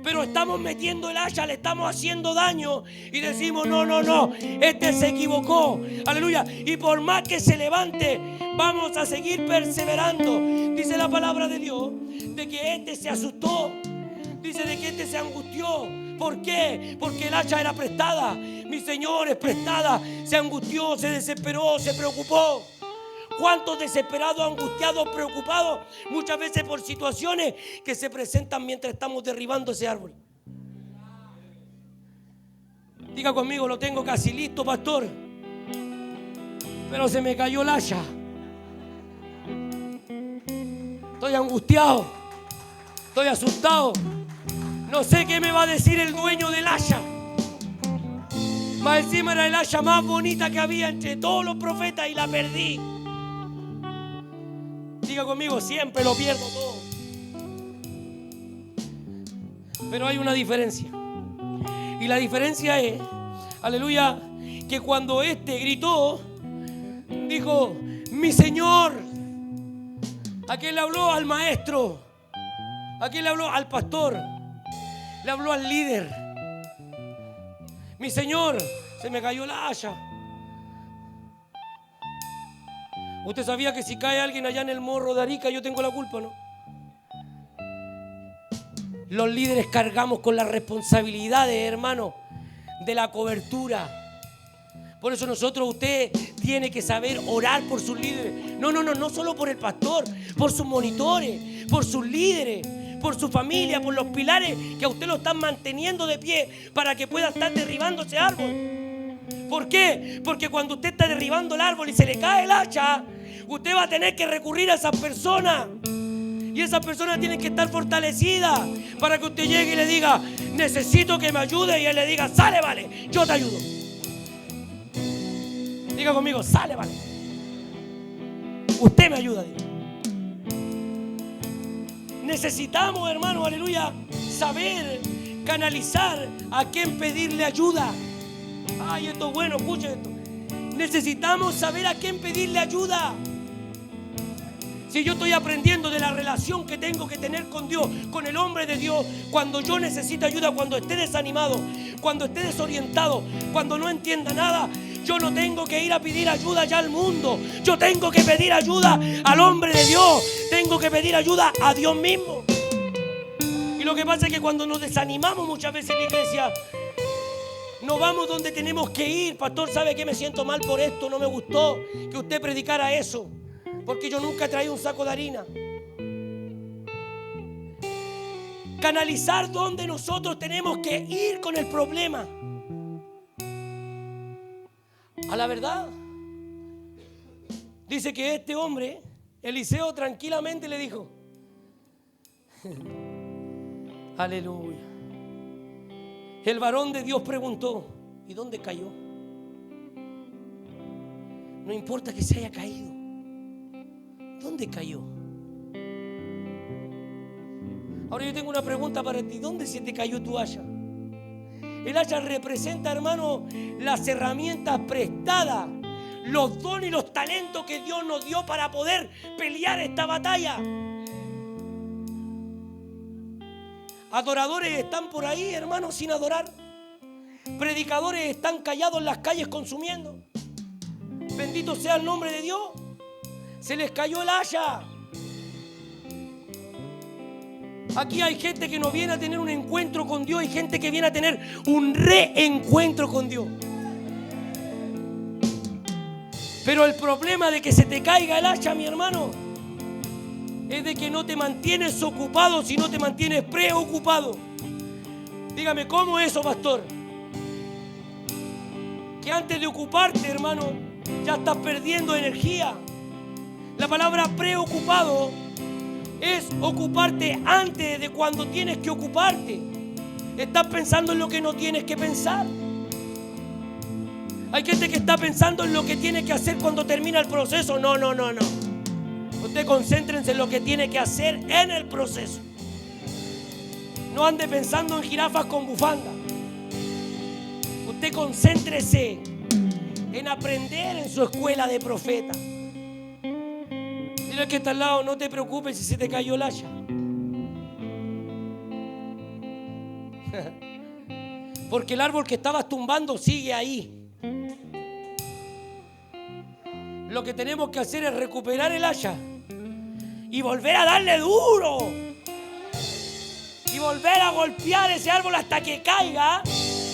Pero estamos metiendo el hacha, le estamos haciendo daño y decimos: no, este se equivocó, aleluya. Y por más que se levante, vamos a seguir perseverando. Dice la palabra de Dios de que este se asustó, dice de que este se angustió. ¿Por qué? Porque el hacha era prestada. Mi Señor es prestada. Se angustió, se desesperó, se preocupó. ¿Cuántos desesperados, angustiados, preocupados? Muchas veces por situaciones que se presentan mientras estamos derribando ese árbol. Diga conmigo: lo tengo casi listo, pastor, pero se me cayó el hacha. Estoy angustiado, estoy asustado. No sé qué me va a decir el dueño del hacha. Más encima era el hacha más bonita que había entre todos los profetas y la perdí. Diga conmigo: siempre lo pierdo todo. Pero hay una diferencia. Y la diferencia es, aleluya, que cuando este gritó, dijo: mi Señor. ¿A quién le habló? Al maestro. ¿A quién le habló? Al pastor. Le habló al líder. Mi Señor, se me cayó la hacha. ¿Usted sabía que si cae alguien allá en el Morro de Arica, yo tengo la culpa, no? Los líderes cargamos con las responsabilidades, hermano, de la cobertura. Por eso usted tiene que saber orar por sus líderes. No solo por el pastor, por sus monitores, por sus líderes, por su familia, por los pilares que a usted lo están manteniendo de pie para que pueda estar derribando ese árbol. ¿Por qué? Porque cuando usted está derribando el árbol y se le cae el hacha, usted va a tener que recurrir a esas personas. Y esas personas tienen que estar fortalecidas para que usted llegue y le diga: necesito que me ayude. Y él le diga: sale, vale, yo te ayudo. Diga conmigo: sale, vale, usted me ayuda. Necesitamos, hermano, aleluya, saber canalizar a quién pedirle ayuda. Ay, esto es bueno, escuchen esto. Necesitamos saber a quién pedirle ayuda. Si yo estoy aprendiendo de la relación que tengo que tener con Dios, con el hombre de Dios, cuando yo necesite ayuda, cuando esté desanimado, cuando esté desorientado, cuando no entienda nada, yo no tengo que ir a pedir ayuda ya al mundo. Yo tengo que pedir ayuda al hombre de Dios. Tengo que pedir ayuda a Dios mismo. Y lo que pasa es que cuando nos desanimamos muchas veces en la iglesia, no vamos donde tenemos que ir. Pastor, ¿sabe que me siento mal por esto? No me gustó que usted predicara eso, porque yo nunca he traído un saco de harina. Canalizar donde nosotros tenemos que ir con el problema. A la verdad. Dice que este hombre, Eliseo, tranquilamente le dijo: aleluya. El varón de Dios preguntó: ¿y dónde cayó? No importa que se haya caído. ¿Dónde cayó? Ahora yo tengo una pregunta para ti. ¿Dónde se te cayó tu haya? El haya representa, hermano, las herramientas prestadas, los dones y los talentos que Dios nos dio para poder pelear esta batalla. Adoradores están por ahí, hermanos, sin adorar. Predicadores están callados en las calles consumiendo. Bendito sea el nombre de Dios. Se les cayó el haya. Aquí hay gente que no viene a tener un encuentro con Dios, hay gente que viene a tener un reencuentro con Dios. Pero el problema de que se te caiga el haya, mi hermano, es de que no te mantienes ocupado, sino te mantienes preocupado. Dígame, ¿cómo es eso, pastor? Que antes de ocuparte, hermano, ya estás perdiendo energía. La palabra preocupado es ocuparte antes de cuando tienes que ocuparte. Estás pensando en lo que no tienes que pensar. Hay gente que está pensando en lo que tiene que hacer cuando termina el proceso. No. Usted concéntrense en lo que tiene que hacer en el proceso. No ande pensando en jirafas con bufanda. Usted concéntrese en aprender en su escuela de profeta. Dile al que está al lado: no te preocupes si se te cayó el haya. Porque el árbol que estabas tumbando sigue ahí. Lo que tenemos que hacer es recuperar el haya y volver a darle duro y volver a golpear ese árbol hasta que caiga.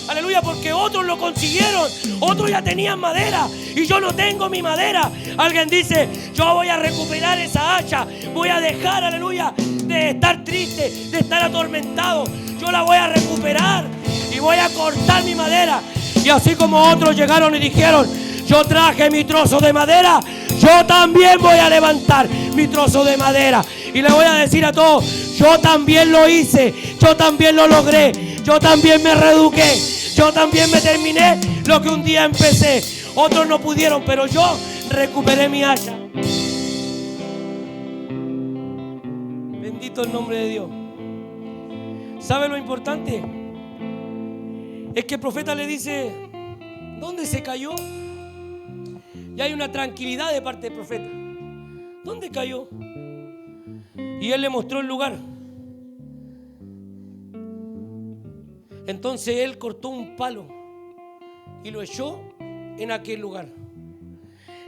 Aleluya, porque otros lo consiguieron, otros ya tenían madera y yo no tengo mi madera. Alguien dice: yo voy a recuperar esa hacha, voy a dejar, aleluya, de estar triste, de estar atormentado. Yo la voy a recuperar y voy a cortar mi madera. Y así como otros llegaron y dijeron: yo traje mi trozo de madera, yo también voy a levantar mi trozo de madera. Y le voy a decir a todos: yo también lo hice, yo también lo logré, yo también me reeduqué, yo también me terminé lo que un día empecé. Otros no pudieron, pero yo recuperé mi haya. Bendito el nombre de Dios. ¿Sabe lo importante? Es que el profeta le dice: ¿dónde se cayó? Y hay una tranquilidad de parte del profeta. ¿Dónde cayó? Y él le mostró el lugar. Entonces él cortó un palo y lo echó en aquel lugar.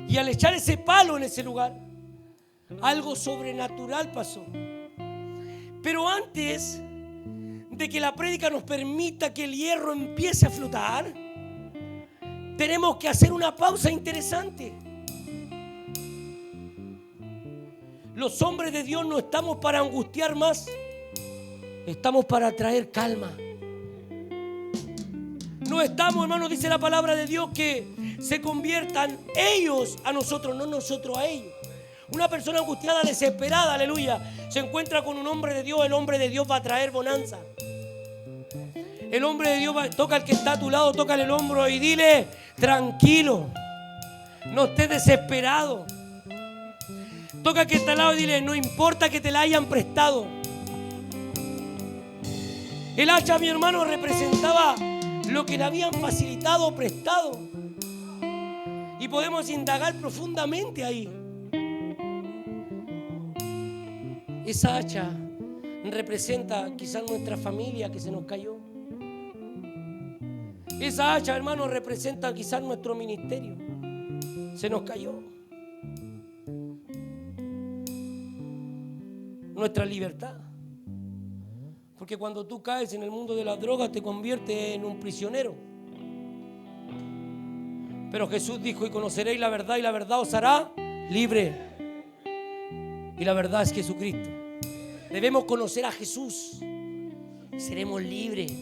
Y al echar ese palo en ese lugar, algo sobrenatural pasó. Pero antes de que la prédica nos permita que el hierro empiece a flotar, tenemos que hacer una pausa interesante. Los hombres de Dios no estamos para angustiar más, estamos para traer calma. No estamos, hermanos, dice la palabra de Dios, que se conviertan ellos a nosotros, no nosotros a ellos. Una persona angustiada, desesperada, aleluya, se encuentra con un hombre de Dios. El hombre de Dios va a traer bonanza. El hombre de Dios toca al que está a tu lado, tócale el hombro y dile: tranquilo, no estés desesperado. Toca al que está al lado y dile: no importa que te la hayan prestado. El hacha, mi hermano, representaba lo que le habían facilitado o prestado. Y podemos indagar profundamente ahí. Esa hacha representa quizás nuestra familia que se nos cayó. Esa hacha, hermano, representa quizás nuestro ministerio. Se nos cayó. Nuestra libertad. Porque cuando tú caes en el mundo de las drogas te conviertes en un prisionero. Pero Jesús dijo: y conoceréis la verdad y la verdad os hará libre. Y la verdad es Jesucristo. Debemos conocer a Jesús y seremos libres.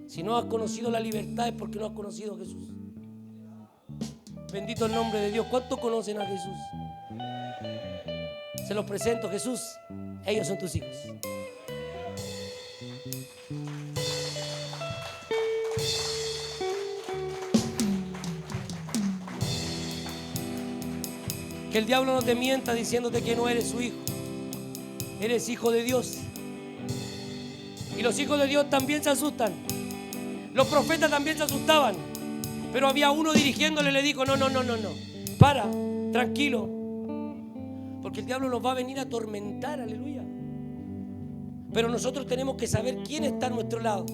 Si no has conocido la libertad es porque no has conocido a Jesús. Bendito el nombre de Dios. ¿Cuántos conocen a Jesús? Se los presento, Jesús. Ellos son tus hijos. Que el diablo no te mienta diciéndote que no eres su hijo. Eres hijo de Dios. Y los hijos de Dios también se asustan. Los profetas también se asustaban. Pero había uno dirigiéndole, le dijo: no. Para, tranquilo. Porque el diablo nos va a venir a atormentar, aleluya. Pero nosotros tenemos que saber quién está a nuestro lado.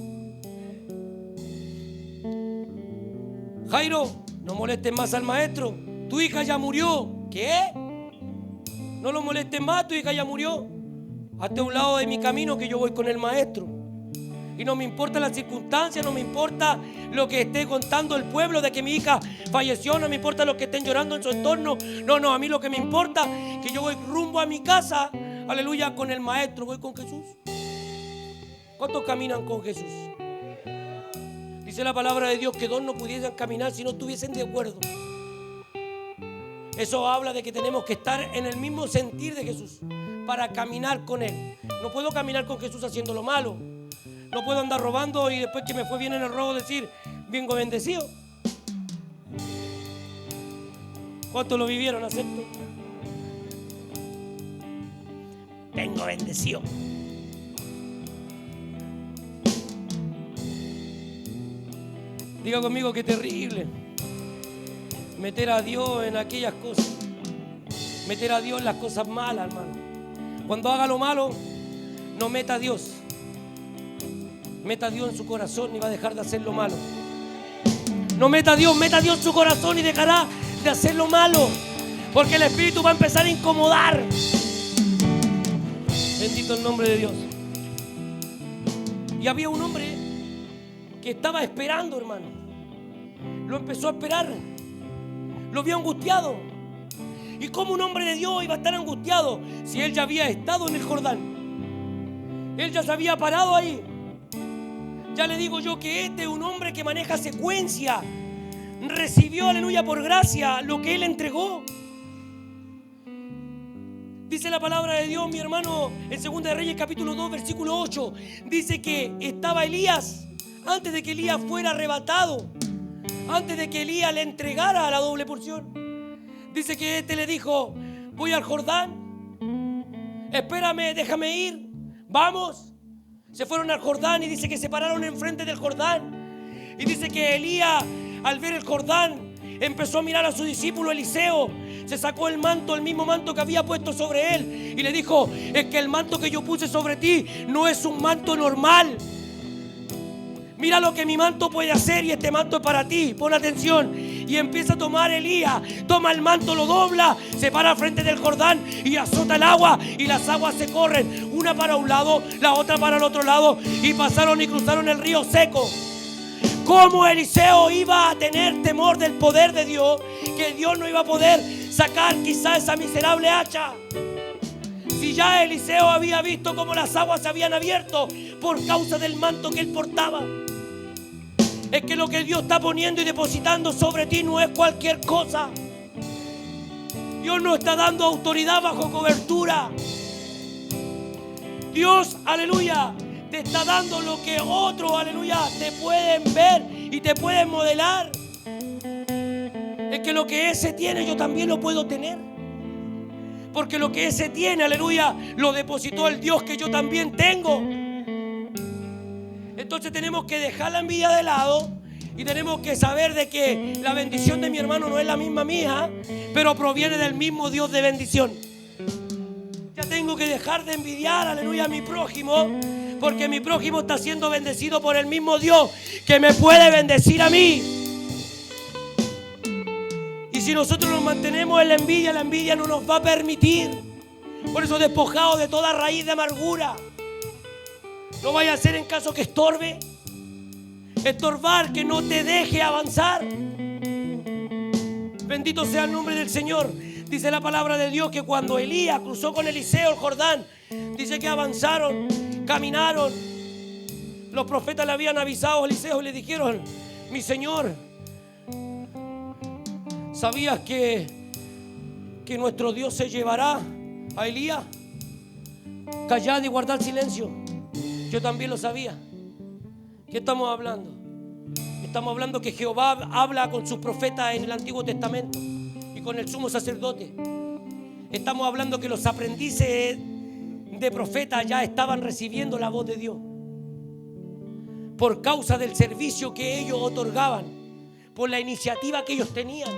Jairo, no molestes más al maestro. Tu hija ya murió. ¿Qué? No lo molestes más, tu hija ya murió. Hazte a un lado de mi camino que yo voy con el maestro. Y no me importa las circunstancias, no me importa lo que esté contando el pueblo de que mi hija falleció, no me importa lo que estén llorando en su entorno. No, a mí lo que me importa es que yo voy rumbo a mi casa, aleluya, con el maestro, voy con Jesús. ¿Cuántos caminan con Jesús? Dice la palabra de Dios que dos no pudiesen caminar si no estuviesen de acuerdo. Eso habla de que tenemos que estar en el mismo sentir de Jesús para caminar con Él. No puedo caminar con Jesús haciendo lo malo. No puedo andar robando y después que me fue bien en el robo decir: vengo bendecido. ¿Cuántos lo vivieron? Acepto. Vengo bendecido. Diga conmigo: qué terrible meter a Dios en aquellas cosas. Meter a Dios en las cosas malas, hermano. Cuando haga lo malo, no meta a Dios. Meta a Dios en su corazón y va a dejar de hacer lo malo. No meta a Dios en su corazón y dejará de hacer lo malo. Porque el Espíritu va a empezar a incomodar. Bendito el nombre de Dios. Y había un hombre que estaba esperando, hermano. Lo empezó a esperar. Lo vio angustiado. ¿Y cómo un hombre de Dios iba a estar angustiado si él ya había estado en el Jordán? Él ya se había parado ahí. Ya le digo yo que este es un hombre que maneja secuencia. Recibió, aleluya, por gracia lo que él entregó. Dice la palabra de Dios, mi hermano, en 2 de Reyes capítulo 2 versículo 8. Dice que estaba Elías antes de que Elías fuera arrebatado, antes de que Elías le entregara la doble porción. Dice que este le dijo: voy al Jordán, espérame, déjame ir, vamos. Se fueron al Jordán y dice que se pararon enfrente del Jordán. Y dice que Elías, al ver el Jordán, empezó a mirar a su discípulo Eliseo. Se sacó el manto, el mismo manto que había puesto sobre él, y le dijo: es que el manto que yo puse sobre ti no es un manto normal. Mira lo que mi manto puede hacer y este manto es para ti. Pon atención. Y empieza a tomar Elías, toma el manto, lo dobla, se para al frente del Jordán y azota el agua, y las aguas se corren, una para un lado, la otra para el otro lado, y pasaron y cruzaron el río seco. ¿Cómo Eliseo iba a tener temor del poder de Dios? Que Dios no iba a poder sacar quizá esa miserable hacha. Si ya Eliseo había visto cómo las aguas se habían abierto por causa del manto que él portaba. Es que lo que Dios está poniendo y depositando sobre ti no es cualquier cosa. Dios no está dando autoridad bajo cobertura. Dios, aleluya, te está dando lo que otros, aleluya, te pueden ver y te pueden modelar. Es que lo que ese tiene yo también lo puedo tener. Porque lo que ese tiene, aleluya, lo depositó el Dios que yo también tengo. Entonces tenemos que dejar la envidia de lado y tenemos que saber de que la bendición de mi hermano no es la misma mía, pero proviene del mismo Dios de bendición. Ya tengo que dejar de envidiar, aleluya, a mi prójimo, porque mi prójimo está siendo bendecido por el mismo Dios que me puede bendecir a mí. Y si nosotros nos mantenemos en la envidia no nos va a permitir. Por eso, despojados de toda raíz de amargura. No vaya a ser en caso que estorbe. Estorbar, que no te deje avanzar. Bendito sea el nombre del Señor. Dice la palabra de Dios que cuando Elías cruzó con Eliseo el Jordán, dice que avanzaron, caminaron. Los profetas le habían avisado a Eliseo y le dijeron: mi señor, ¿sabías que nuestro Dios se llevará a Elías? Callad y guardad silencio. Yo también lo sabía. ¿Qué estamos hablando? Estamos hablando que Jehová habla con sus profetas en el Antiguo Testamento y con el sumo sacerdote. Estamos hablando que los aprendices de profetas ya estaban recibiendo la voz de Dios por causa del servicio que ellos otorgaban, por la iniciativa que ellos tenían.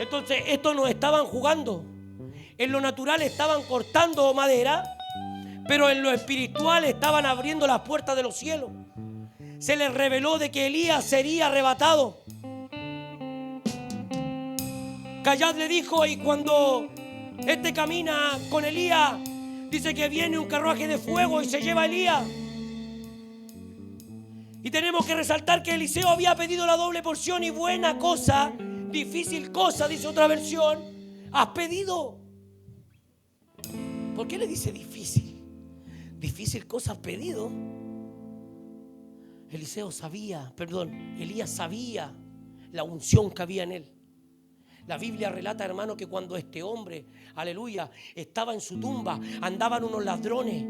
Entonces, estos no estaban jugando. En lo natural estaban cortando madera, pero en lo espiritual estaban abriendo las puertas de los cielos. Se les reveló de que Elías sería arrebatado. Callad, le dijo, y cuando este camina con Elías, dice que viene un carruaje de fuego y se lleva a Elías. Y tenemos que resaltar que Eliseo había pedido la doble porción, y buena cosa, difícil cosa, dice otra versión, has pedido. ¿Por qué le dice difícil? Difícil cosa has pedido. Elías sabía la unción que había en él. La Biblia relata, hermano, que cuando este hombre, aleluya, estaba en su tumba, andaban unos ladrones.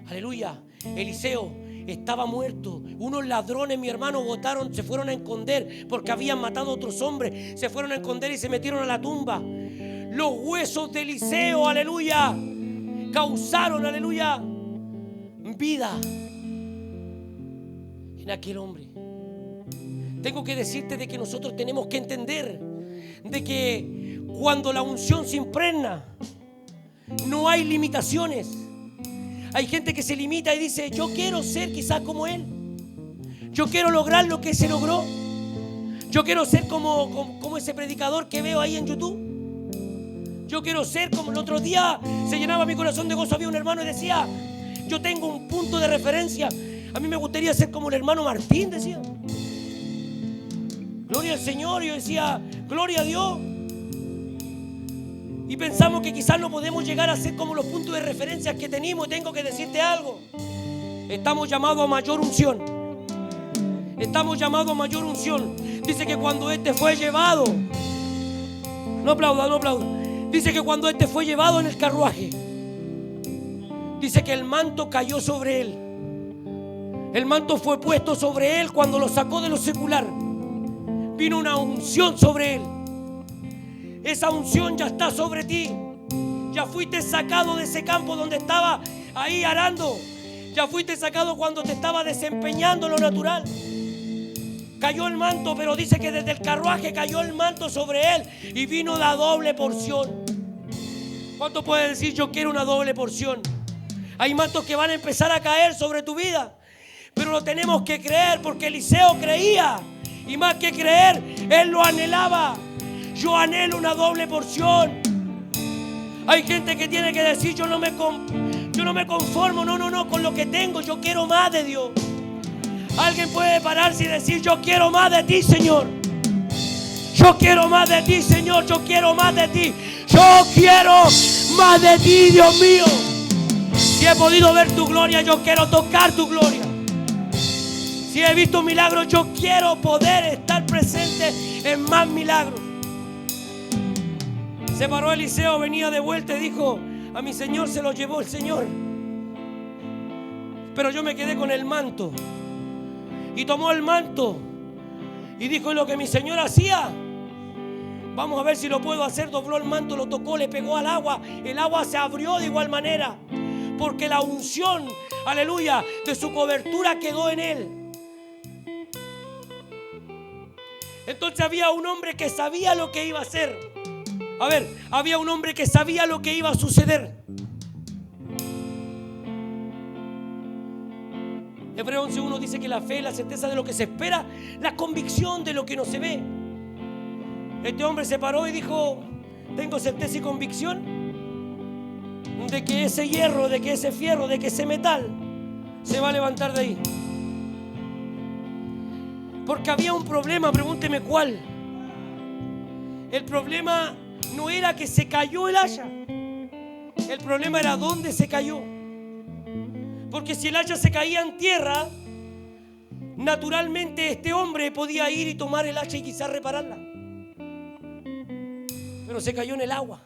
Aleluya, Eliseo estaba muerto. Unos ladrones, mi hermano, se fueron a esconder porque habían matado a otros hombres. Se fueron a esconder y se metieron a la tumba. Los huesos de Eliseo, aleluya, causaron, aleluya, vida en aquel hombre. Tengo que decirte de que nosotros tenemos que entender de que cuando la unción se impregna, no hay limitaciones. Hay gente que se limita y dice: yo quiero ser quizás como él, yo quiero lograr lo que se logró, yo quiero ser como ese predicador que veo ahí en YouTube. Yo quiero ser como el otro día. Se llenaba mi corazón de gozo. Había un hermano y decía: yo tengo un punto de referencia. A mí me gustaría ser como el hermano Martín, decía. Gloria al Señor. Y yo decía: gloria a Dios. Y pensamos que quizás no podemos llegar a ser como los puntos de referencia que tenemos. Y tengo que decirte algo: estamos llamados a mayor unción. Estamos llamados a mayor unción. Dice que cuando este fue llevado, no aplauda, no aplauda. Dice que cuando este fue llevado en el carruaje, dice que el manto cayó sobre él. El manto fue puesto sobre él cuando lo sacó de lo secular. Vino una unción sobre él. Esa unción ya está sobre ti. Ya fuiste sacado de ese campo donde estaba ahí arando. Ya fuiste sacado cuando te estaba desempeñando en lo natural. Cayó el manto, pero dice que desde el carruaje cayó el manto sobre él y vino la doble porción. ¿Cuánto puede decir: yo quiero una doble porción? Hay mantos que van a empezar a caer sobre tu vida, pero lo tenemos que creer, porque Eliseo creía, y más que creer, él lo anhelaba. Yo anhelo una doble porción. Hay gente que tiene que decir: yo no me conformo, no, con lo que tengo, yo quiero más de Dios. Alguien puede pararse y decir: yo quiero más de ti, Señor. Yo quiero más de ti, Señor. Yo quiero más de ti. Yo quiero más de ti, Dios mío. Si he podido ver tu gloria, yo quiero tocar tu gloria. Si he visto milagros, yo quiero poder estar presente en más milagros. Se paró Eliseo, venía de vuelta y dijo: a mi señor se lo llevó el Señor, pero yo me quedé con el manto. Y tomó el manto y dijo: lo que mi señor hacía, vamos a ver si lo puedo hacer. Dobló el manto, lo tocó, le pegó al agua. El agua se abrió de igual manera, porque la unción, aleluya, de su cobertura quedó en él. Entonces había un hombre que sabía lo que iba a hacer. A ver, había un hombre que sabía lo que iba a suceder. Hebreos 11:1 dice que la fe es la certeza de lo que se espera, la convicción de lo que no se ve. Este hombre se paró y dijo: tengo certeza y convicción de que ese hierro, de que ese fierro, de que ese metal se va a levantar de ahí. Porque había un problema, pregúnteme cuál. El problema no era que se cayó el haya. El problema era dónde se cayó. Porque si el haya se caía en tierra, naturalmente este hombre podía ir y tomar el hacha y quizás repararla. Pero se cayó en el agua.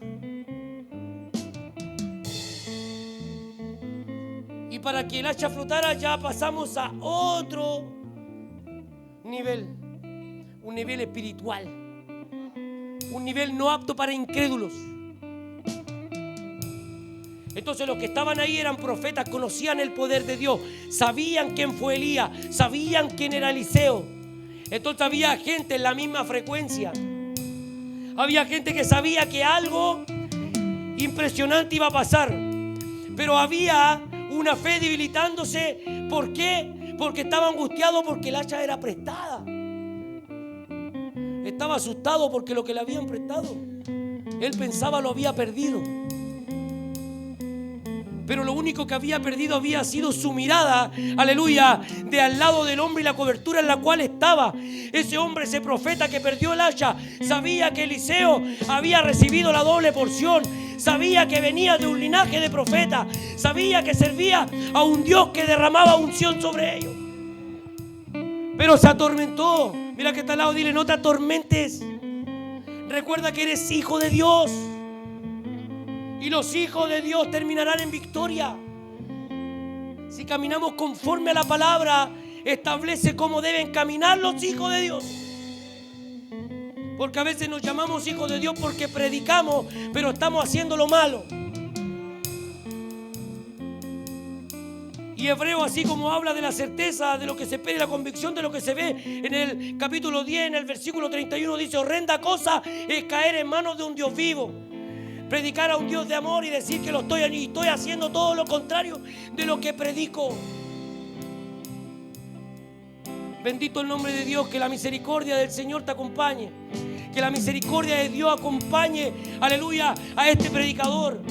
Y para que el hacha flotara ya pasamos a otro nivel. Un nivel espiritual. Un nivel no apto para incrédulos. Entonces los que estaban ahí eran profetas, conocían el poder de Dios, sabían quién fue Elías, sabían quién era Eliseo. Entonces había gente en la misma frecuencia. Había gente que sabía que algo impresionante iba a pasar. Pero había una fe debilitándose. ¿Por qué? Porque estaba angustiado porque el hacha era prestada. Estaba asustado porque lo que le habían prestado, él pensaba lo había perdido. Pero lo único que había perdido había sido su mirada, aleluya, de al lado del hombre y la cobertura en la cual estaba. Ese hombre, ese profeta que perdió el hacha, sabía que Eliseo había recibido la doble porción. Sabía que venía de un linaje de profeta. Sabía que servía a un Dios que derramaba unción sobre ellos. Pero se atormentó. Mira que está al lado, dile: no te atormentes. Recuerda que eres hijo de Dios. Y los hijos de Dios terminarán en victoria. Si caminamos conforme a la palabra, establece cómo deben caminar los hijos de Dios. Porque a veces nos llamamos hijos de Dios porque predicamos, pero estamos haciendo lo malo. Y Hebreo, así como habla de la certeza de lo que se espera y la convicción de lo que se ve, en el capítulo 10, en el versículo 31 dice: horrenda cosa es caer en manos de un Dios vivo. Predicar a un Dios de amor y decir que estoy haciendo todo lo contrario de lo que predico. Bendito el nombre de Dios. Que la misericordia del Señor te acompañe. Que la misericordia de Dios acompañe, aleluya, a este predicador.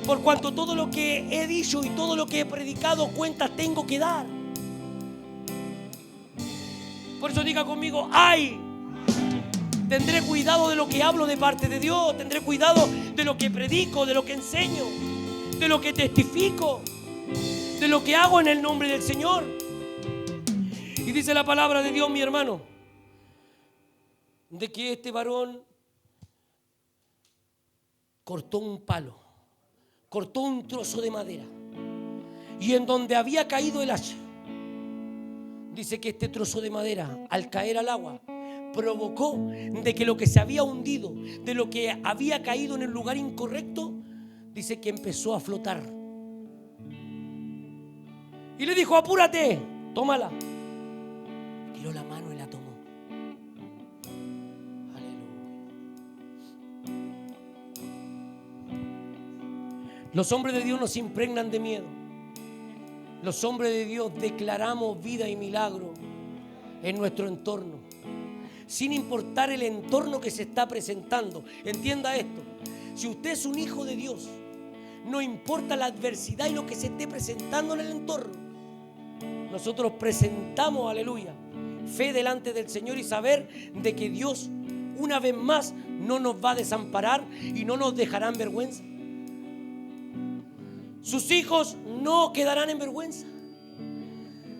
Por cuanto todo lo que he dicho y todo lo que he predicado, cuentas tengo que dar. Por eso diga conmigo: ¡ay! Tendré cuidado de lo que hablo de parte de Dios. Tendré cuidado de lo que predico, de lo que enseño, de lo que testifico, de lo que hago en el nombre del Señor. Y dice la palabra de Dios, mi hermano, de que este varón cortó un palo, cortó un trozo de madera, y en donde había caído el hacha, dice que este trozo de madera, al caer al agua, provocó de que lo que se había hundido, de lo que había caído en el lugar incorrecto, dice que empezó a flotar. Y le dijo: apúrate, tómala. Tiró la mano y la tomó. Aleluya. Los hombres de Dios nos impregnan de miedo. Los hombres de Dios declaramos vida y milagro en nuestro entorno, sin importar el entorno que se está presentando. Entienda esto: si usted es un hijo de Dios, no importa la adversidad y lo que se esté presentando en el entorno, nosotros presentamos, aleluya, fe delante del Señor y saber de que Dios una vez más no nos va a desamparar y no nos dejará en vergüenza. Sus hijos no quedarán en vergüenza.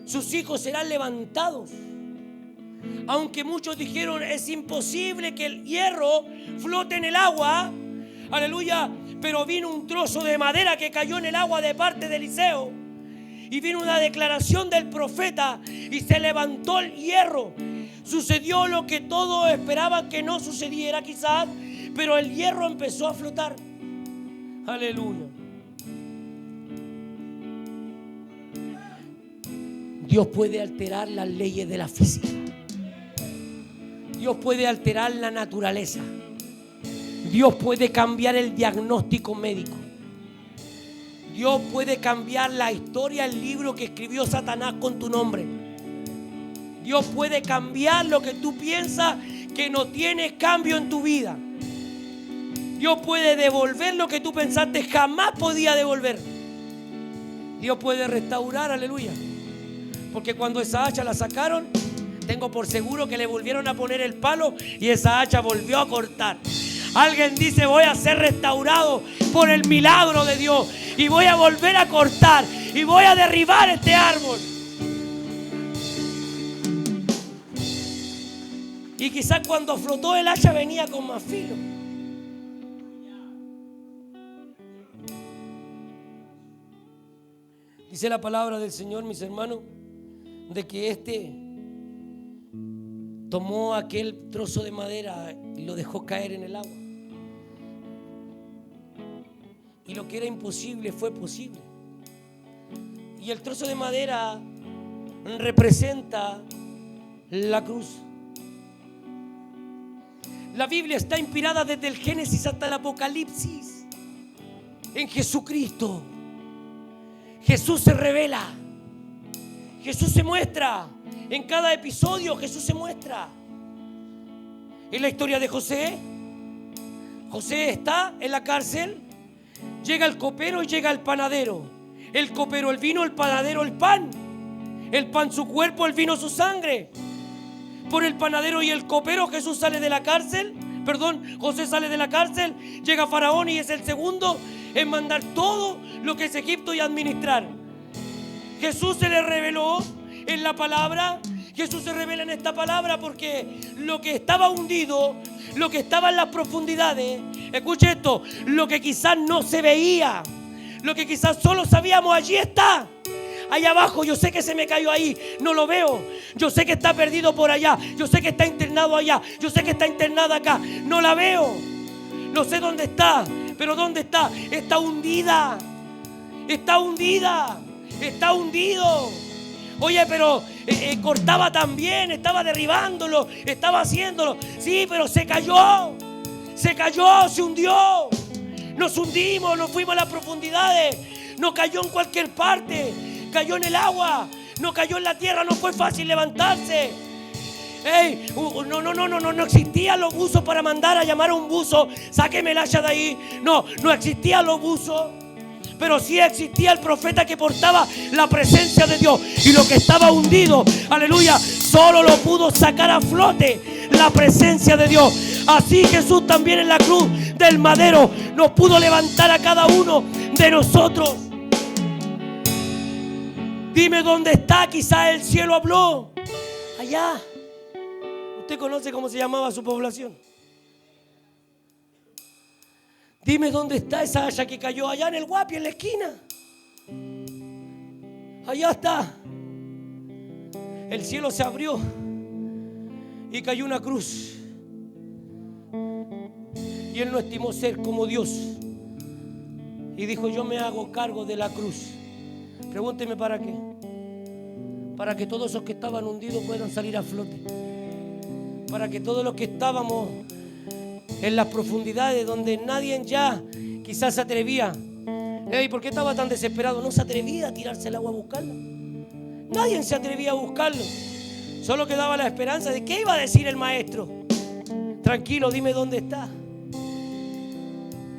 Sus hijos serán levantados. Aunque muchos dijeron: es imposible que el hierro flote en el agua, aleluya, pero vino un trozo de madera que cayó en el agua de parte de Eliseo, y vino una declaración del profeta y se levantó el hierro. Sucedió lo que todos esperaban que no sucediera quizás, pero el hierro empezó a flotar. Aleluya. Dios puede alterar las leyes de la física. Dios puede alterar la naturaleza. Dios puede cambiar el diagnóstico médico. Dios puede cambiar la historia, el libro que escribió Satanás con tu nombre. Dios puede cambiar lo que tú piensas que no tiene cambio en tu vida. Dios puede devolver lo que tú pensaste jamás podía devolver. Dios puede restaurar, aleluya. Porque cuando esa hacha la sacaron, tengo por seguro que le volvieron a poner el palo y esa hacha volvió a cortar. Alguien dice: voy a ser restaurado por el milagro de Dios y voy a volver a cortar y voy a derribar este árbol. Y quizás cuando flotó el hacha venía con más filo. Dice la palabra del Señor, mis hermanos, de que tomó aquel trozo de madera y lo dejó caer en el agua. Y lo que era imposible fue posible. Y el trozo de madera representa la cruz. La Biblia está inspirada desde el Génesis hasta el Apocalipsis en Jesucristo. Jesús se revela. Jesús se muestra. En cada episodio Jesús se muestra. En la historia de José, José está en la cárcel. Llega el copero y llega el panadero. El copero el vino, el panadero el pan. El pan su cuerpo, el vino su sangre. Por el panadero y el copero Jesús sale de la cárcel. José sale de la cárcel. Llega Faraón y es el segundo en mandar todo lo que es Egipto y administrar. Jesús se le reveló en la palabra. Jesús se revela en esta palabra porque lo que estaba hundido, lo que estaba en las profundidades, escuche esto, lo que quizás no se veía, lo que quizás solo sabíamos, allí está. Allá abajo, yo sé que se me cayó ahí, no lo veo. Yo sé que está perdido por allá, yo sé que está internado allá, yo sé que está internada acá, no la veo. No sé dónde está, pero ¿dónde está? Está hundida, está hundida, está hundido. Oye, pero cortaba también, estaba derribándolo, estaba haciéndolo. Sí, pero se cayó, se hundió. Nos hundimos, nos fuimos a las profundidades. No cayó en cualquier parte, cayó en el agua, no cayó en la tierra, no fue fácil levantarse. No existían los buzos para mandar a llamar a un buzo. Sáqueme el hacha de ahí. No existían los buzos. Pero sí existía el profeta que portaba la presencia de Dios. Y lo que estaba hundido, aleluya, solo lo pudo sacar a flote la presencia de Dios. Así Jesús también en la cruz del madero nos pudo levantar a cada uno de nosotros. Dime dónde está, quizá el cielo habló. Allá. ¿Usted conoce cómo se llamaba su población? Dime dónde está esa hacha que cayó allá en el Guapi, en la esquina. Allá está. El cielo se abrió y cayó una cruz. Y él no estimó ser como Dios. Y dijo: yo me hago cargo de la cruz. Pregúnteme para qué. Para que todos los que estaban hundidos puedan salir a flote. Para que todos los que estábamos en las profundidades donde nadie ya quizás se atrevía. ¿Por qué estaba tan desesperado? No se atrevía a tirarse al agua a buscarlo. Nadie se atrevía a buscarlo. Solo quedaba la esperanza de qué iba a decir el maestro. Tranquilo, dime dónde está.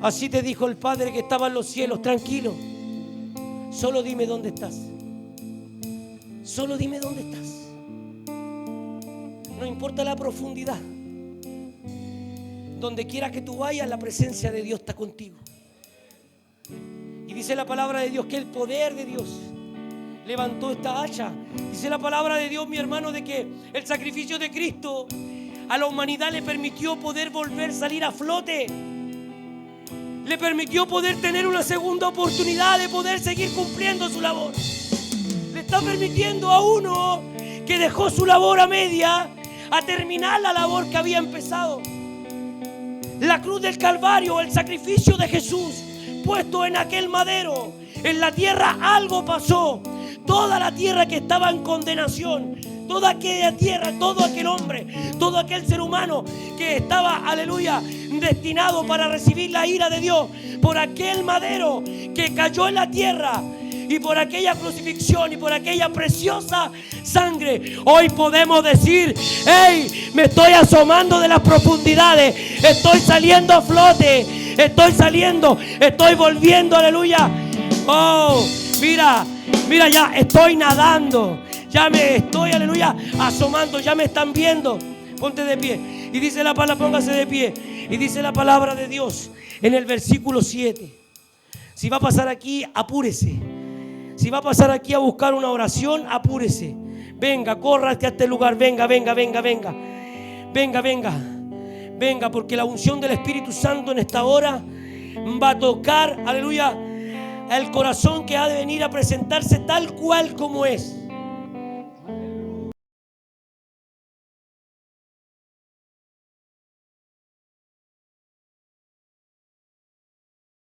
Así te dijo el Padre que estaba en los cielos. Tranquilo, solo dime dónde estás. Solo dime dónde estás. No importa la profundidad. Donde quiera que tú vayas, la presencia de Dios está contigo. Y dice la palabra de Dios que el poder de Dios levantó esta hacha. Dice la palabra de Dios, mi hermano, de que el sacrificio de Cristo a la humanidad le permitió poder volver a salir a flote. Le permitió poder tener una segunda oportunidad de poder seguir cumpliendo su labor. Le está permitiendo a uno que dejó su labor a media a terminar la labor que había empezado. La cruz del Calvario, el sacrificio de Jesús puesto en aquel madero. En la tierra algo pasó. Toda la tierra que estaba en condenación toda aquella tierra, todo aquel hombre, todo aquel ser humano que estaba, aleluya, destinado para recibir la ira de Dios por aquel madero que cayó en la tierra y por aquella crucifixión y por aquella preciosa sangre. Hoy podemos decir: hey, me estoy asomando de las profundidades, estoy saliendo a flote, estoy volviendo, aleluya. Oh, mira, ya estoy nadando, ya me estoy, aleluya, asomando, ya me están viendo. Ponte de pie. Y dice la palabra, póngase de pie. Y dice la palabra de Dios en el versículo 7. Si va a pasar aquí, apúrese. Si va a pasar aquí a buscar una oración, apúrese. Venga, corra hasta este lugar. Venga, porque la unción del Espíritu Santo en esta hora va a tocar, aleluya, el corazón que ha de venir a presentarse tal cual como es.